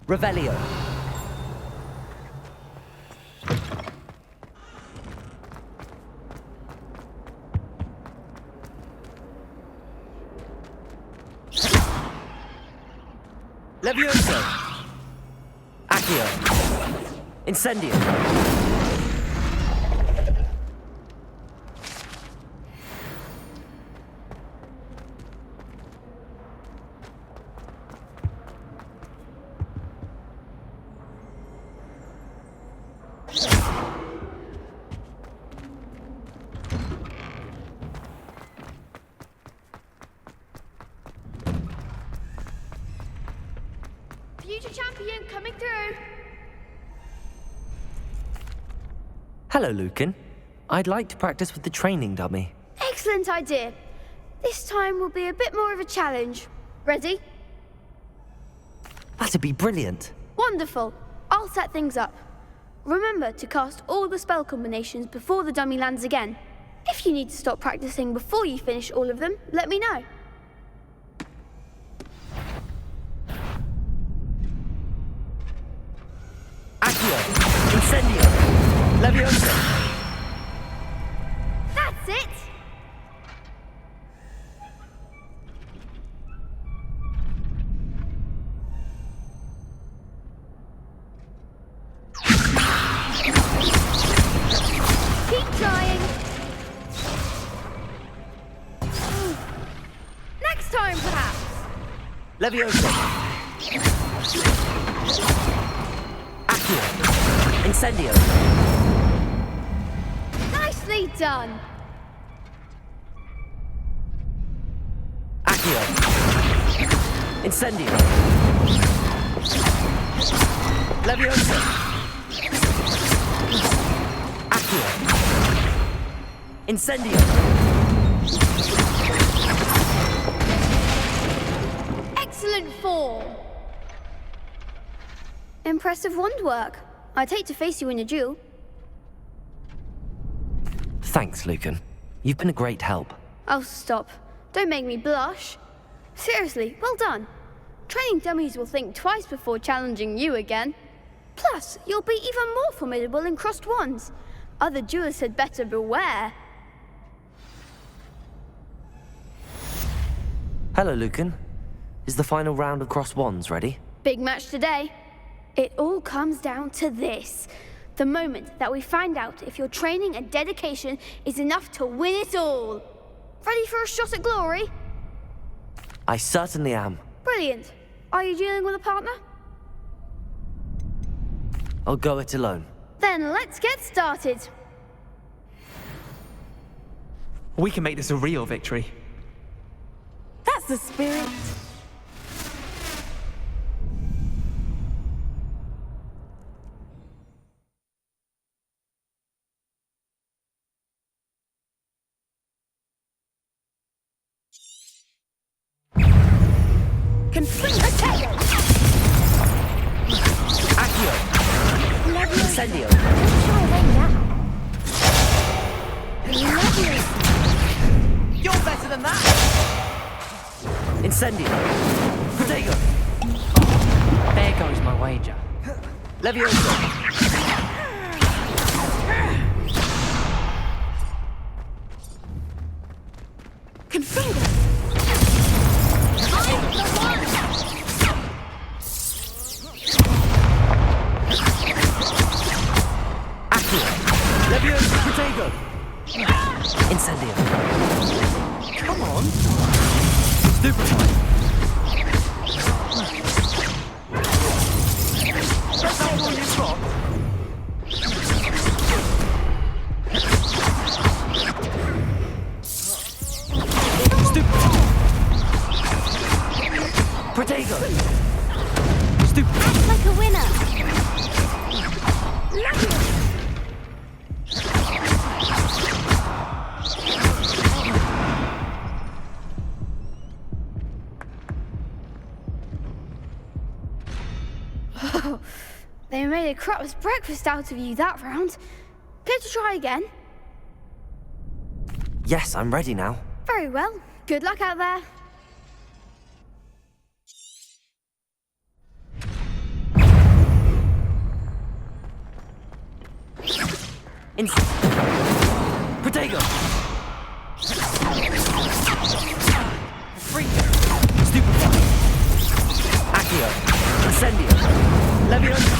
Revelio. Levioso. Accio. Incendio. Future champion coming through. Hello, Lucan. I'd like to practice with the training dummy. Excellent idea. This time will be a bit more of a challenge. Ready? That'd be brilliant. Wonderful. I'll set things up. Remember to cast all the spell combinations before the dummy lands again. If you need to stop practicing before you finish all of them, let me know. Accio. Incendio. Levioso. That's it! Keep trying. Next time, perhaps. Levioso. Accio. Incendio. Nicely done. Accio. Incendio. Levioso. Accio. Incendio. Excellent form. Impressive wand work. I'd hate to face you in a duel. Thanks, Lucan. You've been a great help. Oh, stop. Don't make me blush. Seriously, well done. Training dummies will think twice before challenging you again. Plus, you'll be even more formidable in crossed wands. Other duelists had better beware. Hello, Lucan. Is the final round of cross wands ready? Big match today. It all comes down to this. The moment that we find out if your training and dedication is enough to win it all. Ready for a shot at glory? I certainly am. Brilliant. Are you dealing with a partner? I'll go it alone. Then let's get started. We can make this a real victory. That's the spirit. Conflict attack! Accio. Incendio. You're better than that! Incendio. Protego. There goes my wager. Levioso. Confringo. Levioso. Protego. Incendio. Come on. Stupefy. That's all you've got. Stupefy. Protego. Stupefy. Act like a winner. Love it. They made a crap's breakfast out of you that round. Care to try again? Yes, I'm ready now. Very well. Good luck out there. Protego! Freak! Stupefy! Accio! Incendio! Leviosa!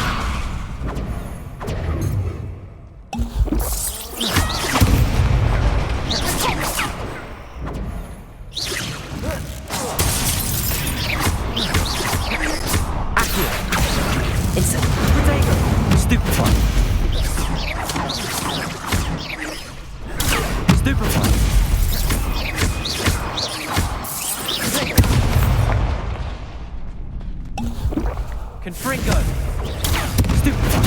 Accio! Incendio! Protego! Stupefy! Stupefy! Confringo! Stupefy!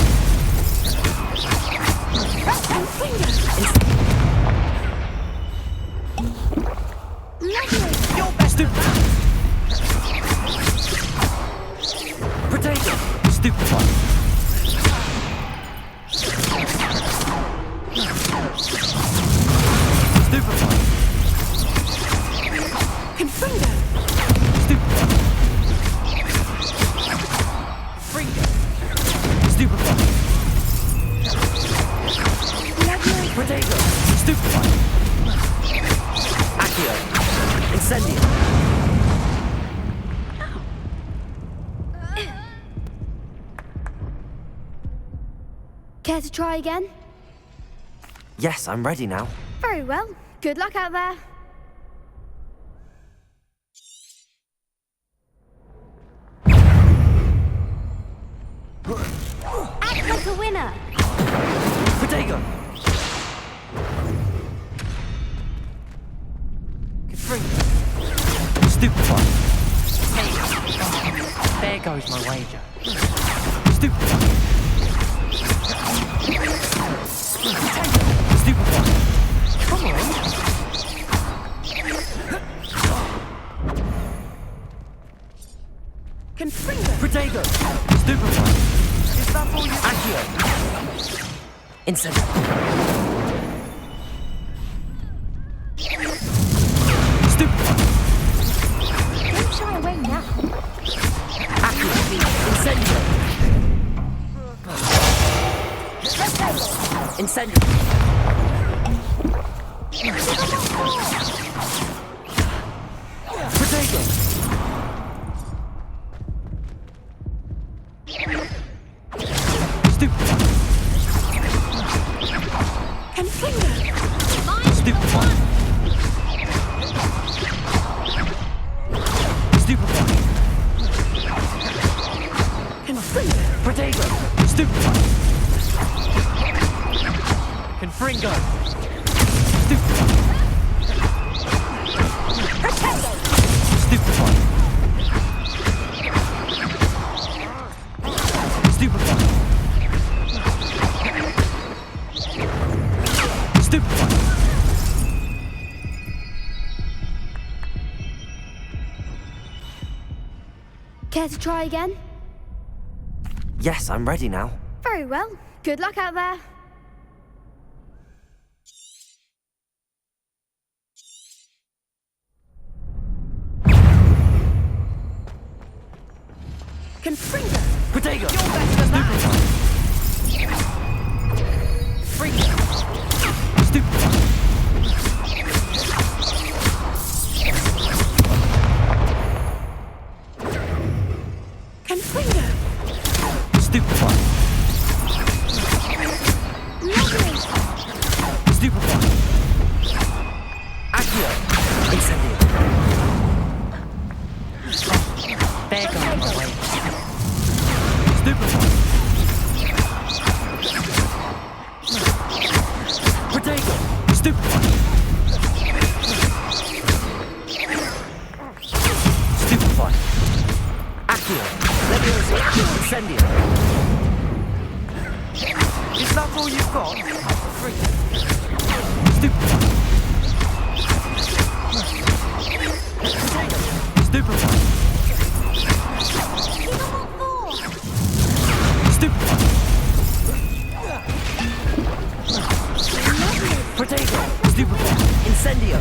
Your best Stupefy! Protego! Stupefy! Stupefy! Confringo! Stupefy! Fringo! Stupefy! Protego! Stupefy! Accio! Incendio! Care to try again? Yes, I'm ready now. Very well. Good luck out there. Act like a winner. Protego! Confringo! Stupefy! There goes my wager. Stupefy! Stupefy! Come on! Confringo! Protego! Stupefy! Is that all you... Accio! Incendio! Stupefy! Don't shy away now. Accio! Incendio! Incendio! Protego! Stupefy! Confringo! Stupefy! Stupefy! Confringo! Protego! Stupefy! Confringo! Stupefy! Stupefy! Stupefy! Stupefy! Care to try again? Yes, I'm ready now. Very well. Good luck out there. Confringo! Protego! You're better than that! Fringo! Stupefy! Confringo! Stupefy! Stupefy! Accio! Incendio! There goes my way. Stupefy! Protego! Stupefy! Stupefy! Accio! Leviosa! Incendio! Is that all you've got? Free! Stupefy! Stupefy! Stupefy! Protego! Stupefy! Incendio!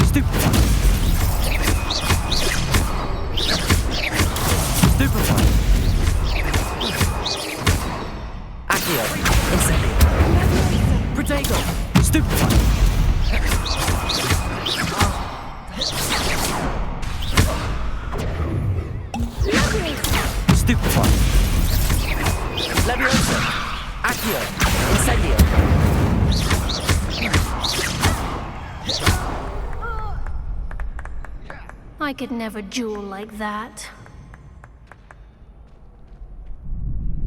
Stupefy! Accio. Incendio. Protego. Stupefy. Stupefy. Levioso. Accio. Incendio. I could never duel like that.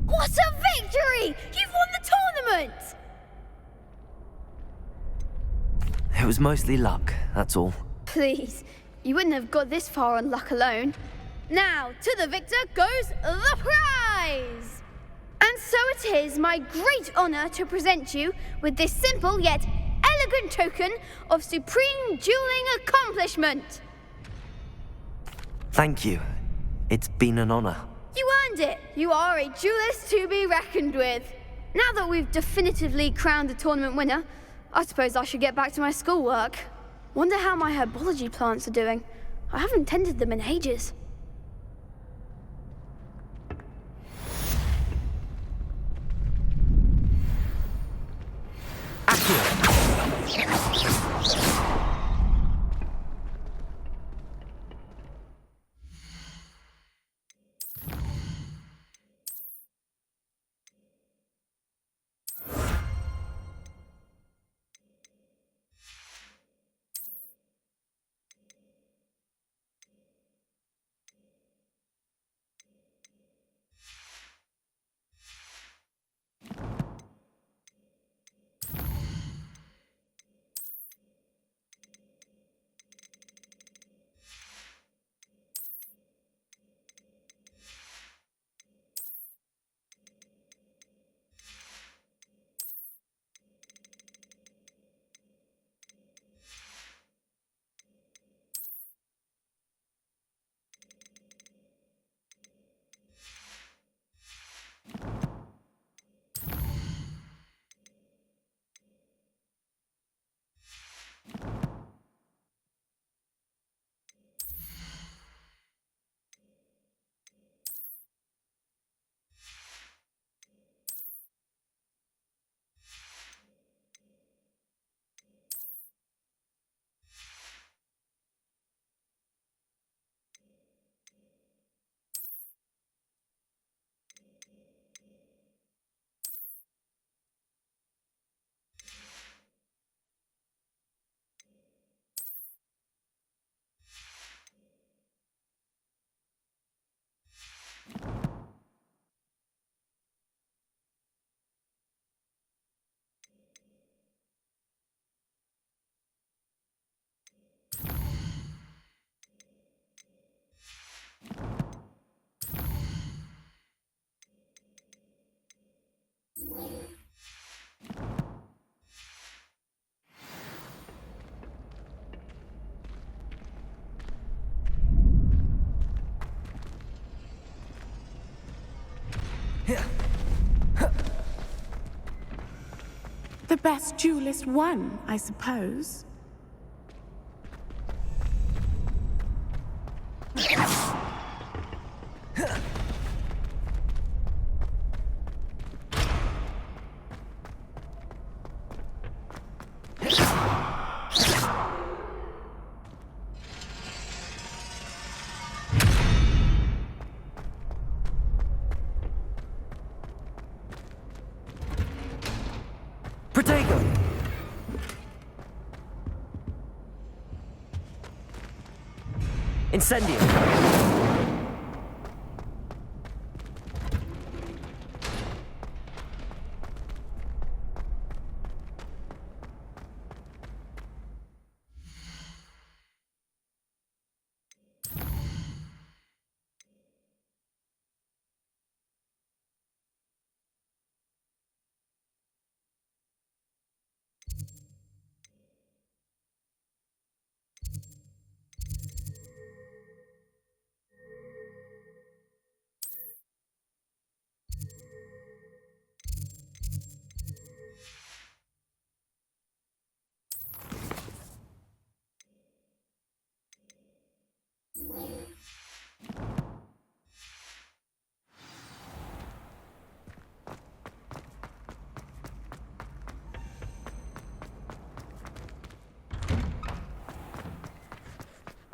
What a victory! You've won the tournament! It was mostly luck, that's all. Please, you wouldn't have got this far on luck alone. Now, to the victor goes the prize! And so it is my great honor to present you with this simple yet elegant token of supreme dueling accomplishment. Thank you. It's been an honor. You earned it. You are a duelist to be reckoned with. Now that we've definitively crowned the tournament winner, I suppose I should get back to my schoolwork. Wonder how my herbology plants are doing. I haven't tended them in ages. The best duelist won, I suppose. Protego! Incendio!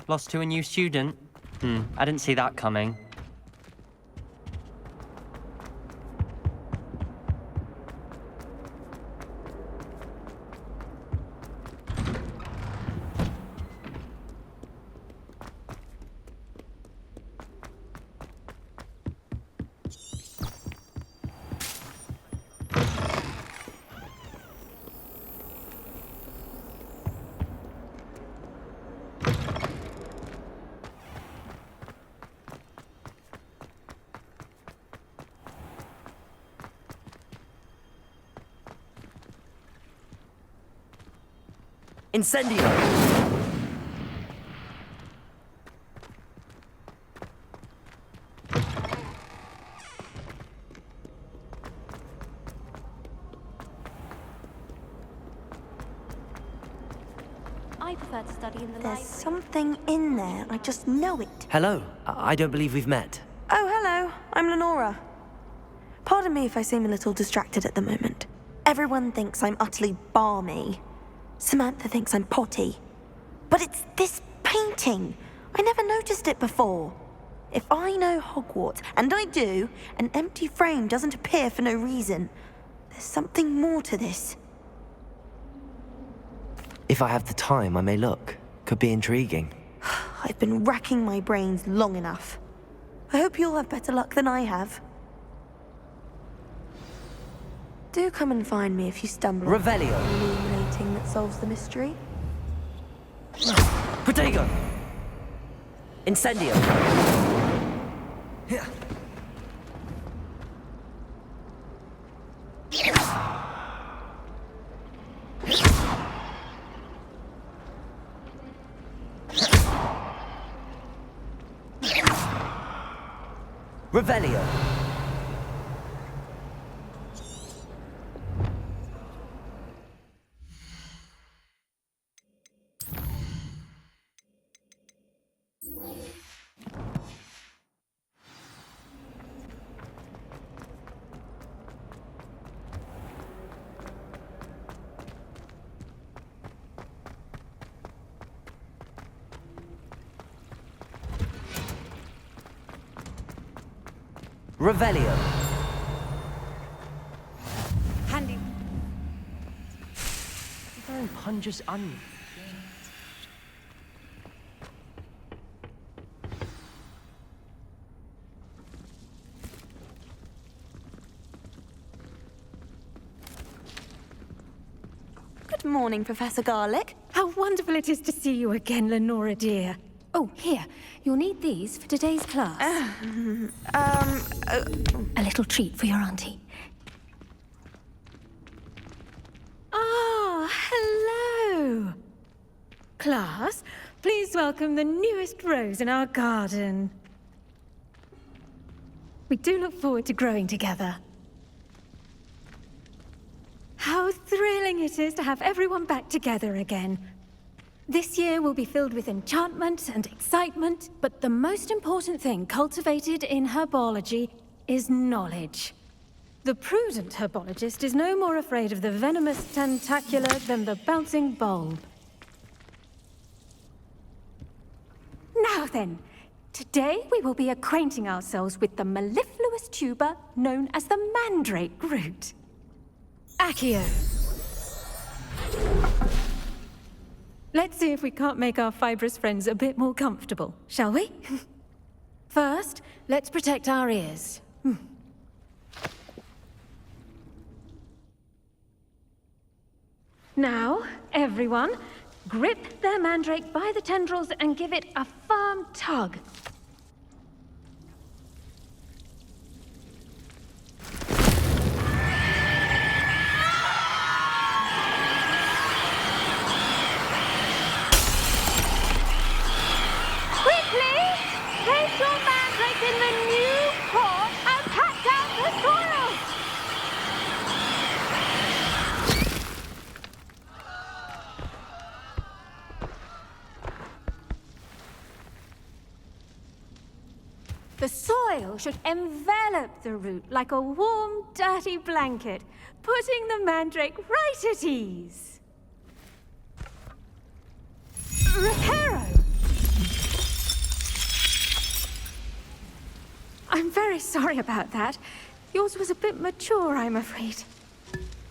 Lost to a new student? I didn't see that coming. Incendio! I prefer to study in the library. There's something in there. I just know it. Hello. I don't believe we've met. Oh, hello. I'm Lenora. Pardon me if I seem a little distracted at the moment. Everyone thinks I'm utterly balmy. Samantha thinks I'm potty. But it's this painting. I never noticed it before. If I know Hogwarts, and I do, an empty frame doesn't appear for no reason. There's something more to this. If I have the time, I may look. Could be intriguing. I've been racking my brains long enough. I hope you'll have better luck than I have. Do come and find me if you stumble Revelio. on illuminating that solves the mystery. Protego! Incendio! Revelio! Revelio. Handy. Very pungent onion. Good morning, Professor Garlick. How wonderful it is to see you again, Lenora dear. Oh, here. You'll need these for today's class. A little treat for your auntie. Ah, hello. Class, please welcome the newest rose in our garden. We do look forward to growing together. How thrilling it is to have everyone back together again. This year will be filled with enchantment and excitement, but the most important thing cultivated in herbology is knowledge. The prudent herbologist is no more afraid of the venomous tentacula than the bouncing bulb. Now then, today we will be acquainting ourselves with the mellifluous tuber known as the mandrake root. Accio. Let's see if we can't make our fibrous friends a bit more comfortable, shall we? First, let's protect our ears. Now, everyone, grip their mandrake by the tendrils and give it a firm tug. Place your mandrake in the new pot and pat down the soil! The soil should envelop the root like a warm, dirty blanket, putting the mandrake right at ease. Reparo! I'm very sorry about that. Yours was a bit mature, I'm afraid.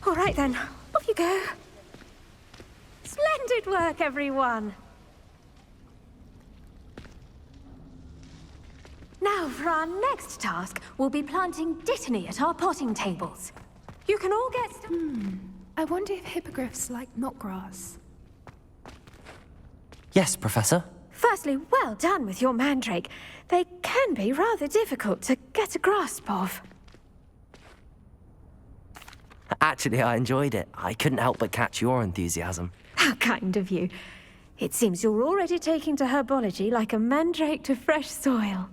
All right then, off you go. Splendid work, everyone! Now, for our next task, we'll be planting Dittany at our potting tables. You can all get... I wonder if hippogriffs like knotgrass. Yes, Professor. Firstly, well done with your mandrake. They can be rather difficult to get a grasp of. Actually, I enjoyed it. I couldn't help but catch your enthusiasm. How kind of you. It seems you're already taking to herbology like a mandrake to fresh soil.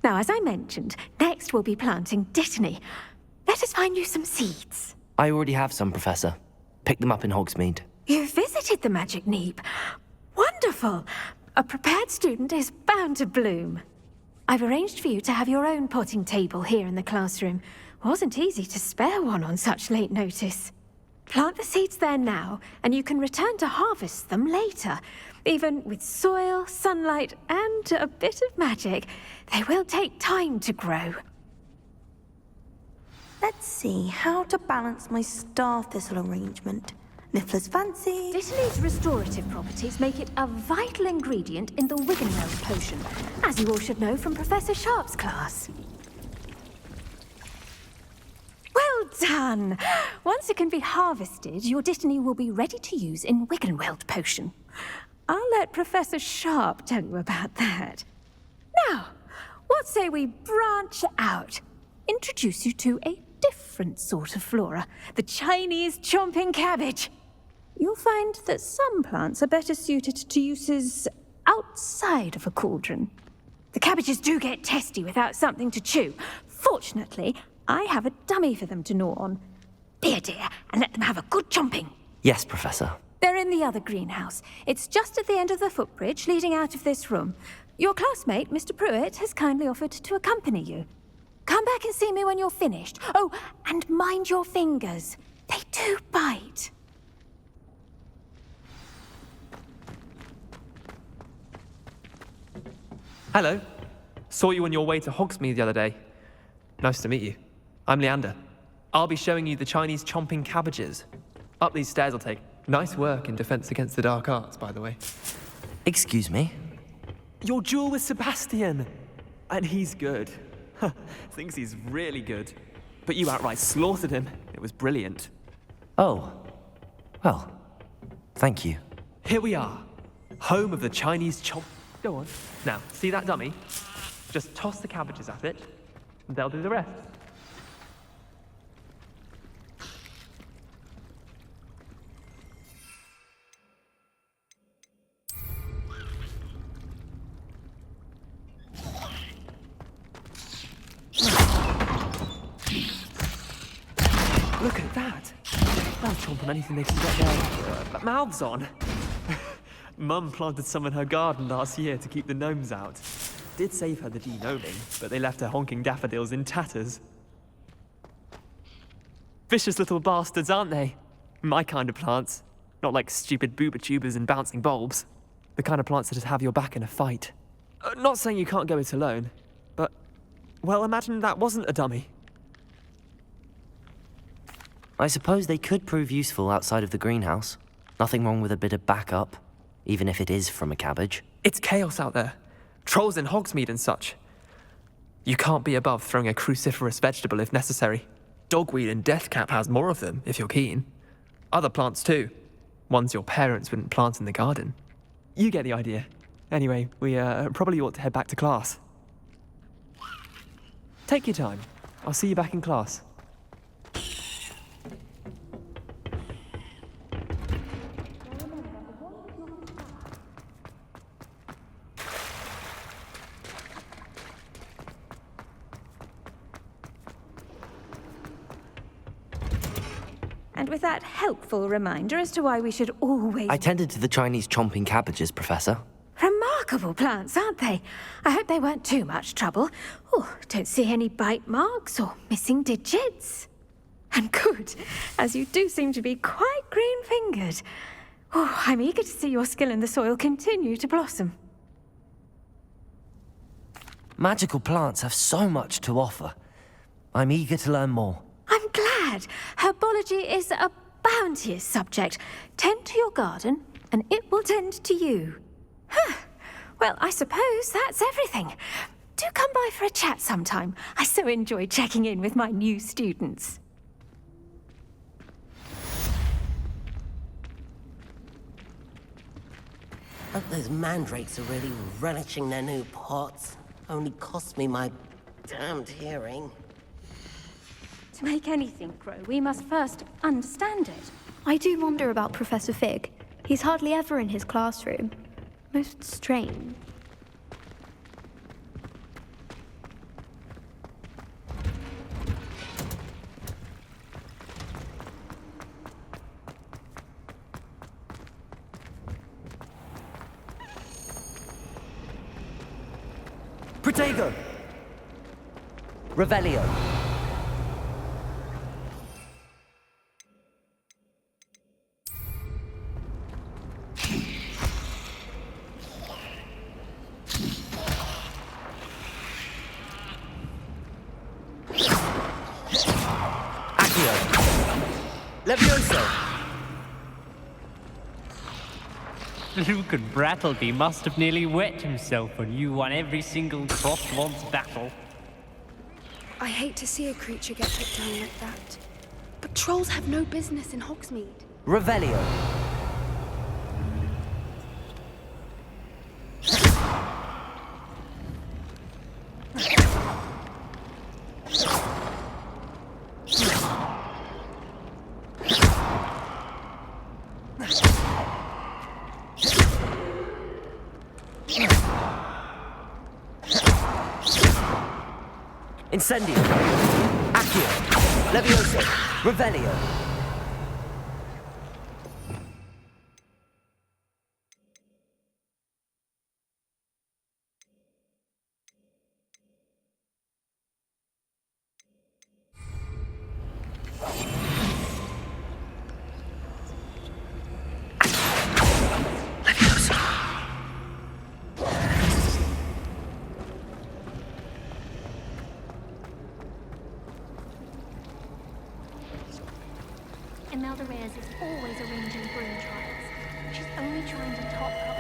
Now, as I mentioned, next we'll be planting Dittany. Let us find you some seeds. I already have some, Professor. Picked them up in Hogsmeade. You visited the Magic Neep. Wonderful! A prepared student is bound to bloom. I've arranged for you to have your own potting table here in the classroom. Wasn't easy to spare one on such late notice. Plant the seeds there now, and you can return to harvest them later. Even with soil, sunlight, and a bit of magic, they will take time to grow. Let's see how to balance my star thistle arrangement. Niffler's fancy. Dittany's restorative properties make it a vital ingredient in the Wiggenweld potion, as you all should know from Professor Sharp's class. Well done! Once it can be harvested, your Dittany will be ready to use in Wiggenweld potion. I'll let Professor Sharp tell you about that. Now, what say we branch out? Introduce you to a different sort of flora, the Chinese chomping cabbage. You'll find that some plants are better suited to uses outside of a cauldron. The cabbages do get testy without something to chew. Fortunately, I have a dummy for them to gnaw on. Be a dear and let them have a good chomping. Yes, Professor. They're in the other greenhouse. It's just at the end of the footbridge leading out of this room. Your classmate, Mr. Pruitt, has kindly offered to accompany you. Come back and see me when you're finished. Oh, and mind your fingers. They do bite. Hello. Saw you on your way to Hogsmeade the other day. Nice to meet you. I'm Leander. I'll be showing you the Chinese chomping cabbages. Up these stairs I'll take. Nice work in Defense Against the Dark Arts, by the way. Excuse me? Your duel with Sebastian! And he's good. Thinks he's really good. But you outright slaughtered him. It was brilliant. Oh. Well, thank you. Here we are. Home of the Chinese chomp... Go on. Now, see that dummy? Just toss the cabbages at it, and they'll do the rest. Look at that! They'll chomp on anything they can get their mouths on. Mum planted some in her garden last year to keep the gnomes out. Did save her the de-gnoming, but they left her honking daffodils in tatters. Vicious little bastards, aren't they? My kind of plants. Not like stupid booba tubers and bouncing bulbs. The kind of plants that'd have your back in a fight. Not saying you can't go it alone, but... well, imagine that wasn't a dummy. I suppose they could prove useful outside of the greenhouse. Nothing wrong with a bit of backup, even if it is from a cabbage. It's chaos out there. Trolls in Hogsmeade and such. You can't be above throwing a cruciferous vegetable if necessary. Dogweed and deathcap has more of them, if you're keen. Other plants too. Ones your parents wouldn't plant in the garden. You get the idea. Anyway, we probably ought to head back to class. Take your time. I'll see you back in class. And with that helpful reminder as to why we should always... I tended to the Chinese chomping cabbages, Professor. Remarkable plants, aren't they? I hope they weren't too much trouble. Oh, don't see any bite marks or missing digits. And good, as you do seem to be quite green-fingered. Oh, I'm eager to see your skill in the soil continue to blossom. Magical plants have so much to offer. I'm eager to learn more. I'm glad. Herbology is a bounteous subject. Tend to your garden, and it will tend to you. Huh. Well, I suppose that's everything. Do come by for a chat sometime. I so enjoy checking in with my new students. Hope those mandrakes are really relishing their new pots. Only cost me my damned hearing. To make anything grow, we must first understand it. I do wonder about Professor Fig. He's hardly ever in his classroom. Most strange. Protego! Revelio! Accio! Levioso! Luke and Brattleby must have nearly wet himself when you won every single Crossroads battle. I hate to see a creature get put down like that. But trolls have no business in Hogsmeade. Revelio! Incendio! Accio! Levioso! Revelio! Imelda Reyes is always arranging broom trials. She's only trying to top her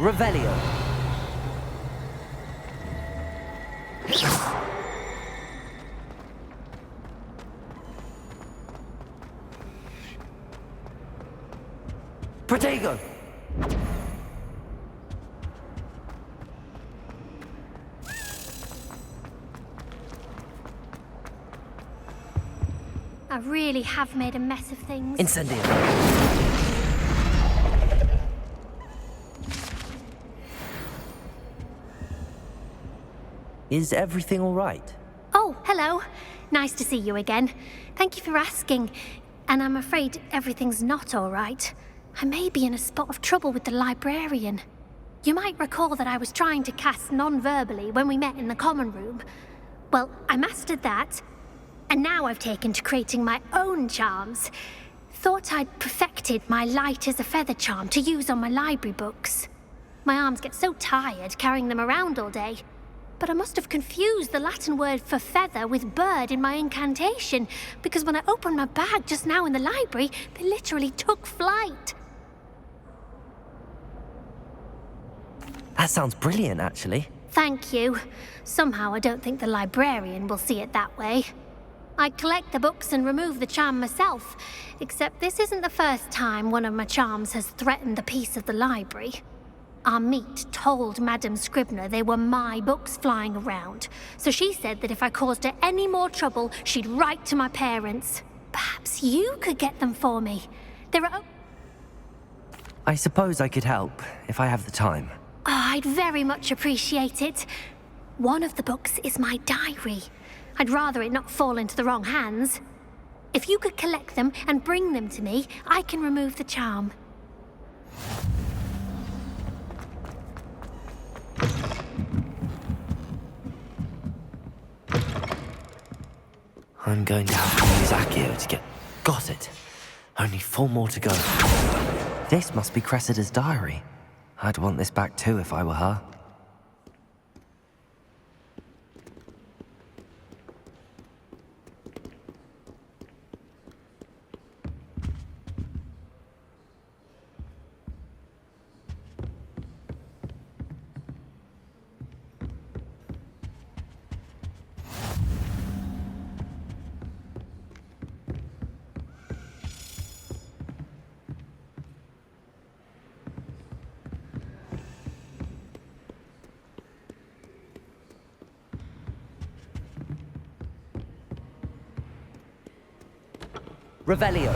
old. Revelio! Protego! I really have made a mess of things. Incendio! Is everything all right? Oh, hello. Nice to see you again. Thank you for asking. And I'm afraid everything's not all right. I may be in a spot of trouble with the librarian. You might recall that I was trying to cast non-verbally when we met in the common room. Well, I mastered that. And now I've taken to creating my own charms. Thought I'd perfected my light as a feather charm to use on my library books. My arms get so tired carrying them around all day. But I must have confused the Latin word for feather with bird in my incantation, because when I opened my bag just now in the library, they literally took flight. That sounds brilliant, actually. Thank you. Somehow I don't think the librarian will see it that way. I collect the books and remove the charm myself, except this isn't the first time one of my charms has threatened the peace of the library. Our meet told Madame Scribner they were my books flying around, so she said that if I caused her any more trouble, she'd write to my parents. Perhaps you could get them for me. There are... I suppose I could help, if I have the time. Oh, I'd very much appreciate it. One of the books is my diary. I'd rather it not fall into the wrong hands. If you could collect them and bring them to me, I can remove the charm. I'm going to have to use Accio to get... Got it. Only 4 more to go. This must be Cressida's diary. I'd want this back too if I were her. Revelio.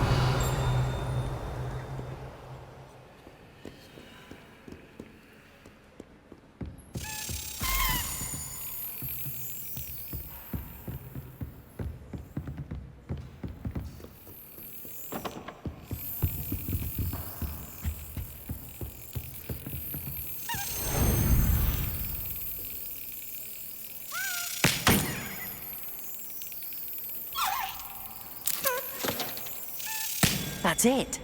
That's it.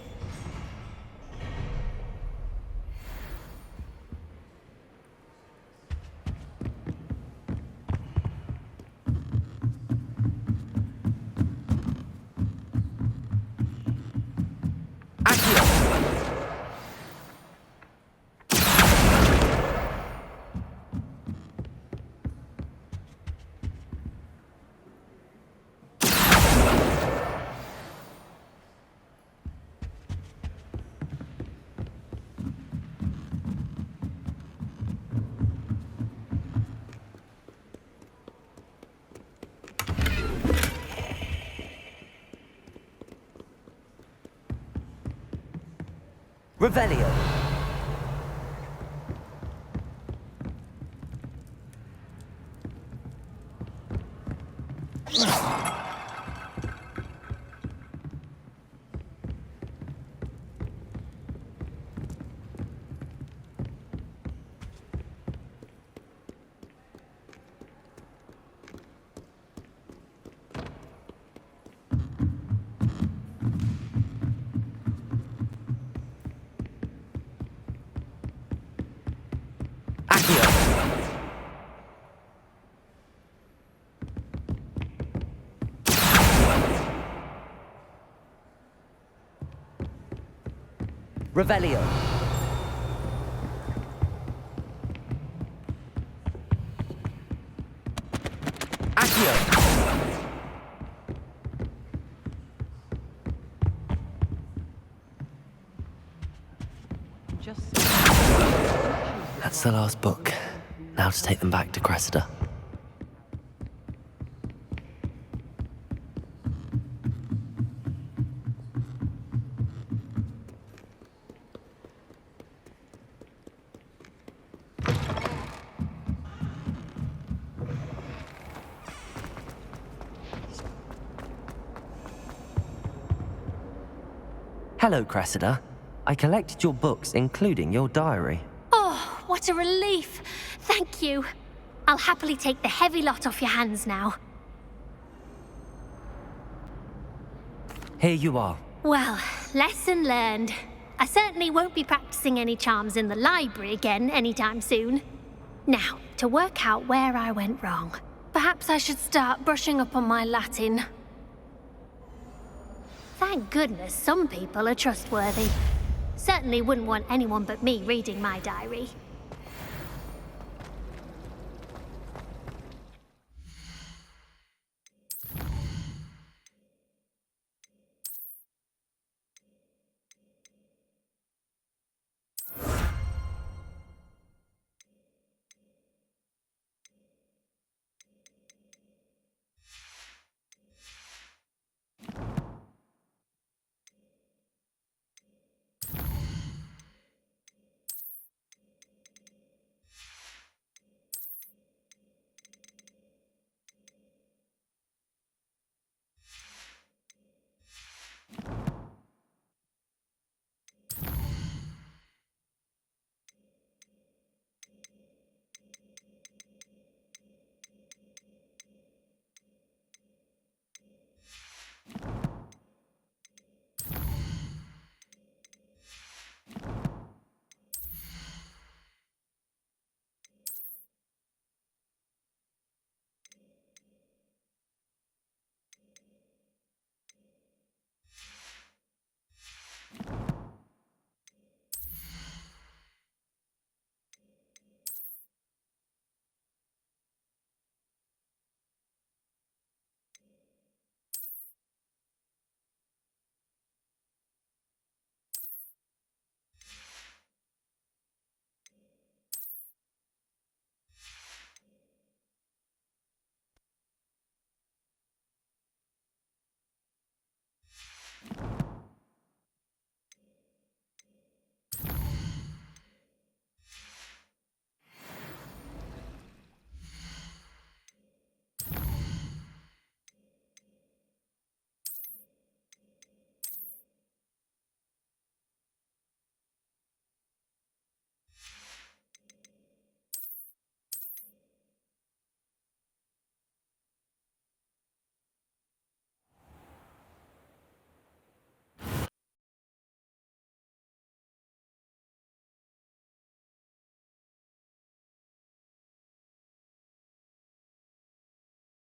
Revelio. Revelio. That's the last book. Now to take them back to Cressida. Hello, Cressida. I collected your books, including your diary. Oh, what a relief. Thank you. I'll happily take the heavy lot off your hands now. Here you are. Well, lesson learned. I certainly won't be practicing any charms in the library again anytime soon. Now, to work out where I went wrong. Perhaps I should start brushing up on my Latin. Thank goodness some people are trustworthy. Certainly wouldn't want anyone but me reading my diary.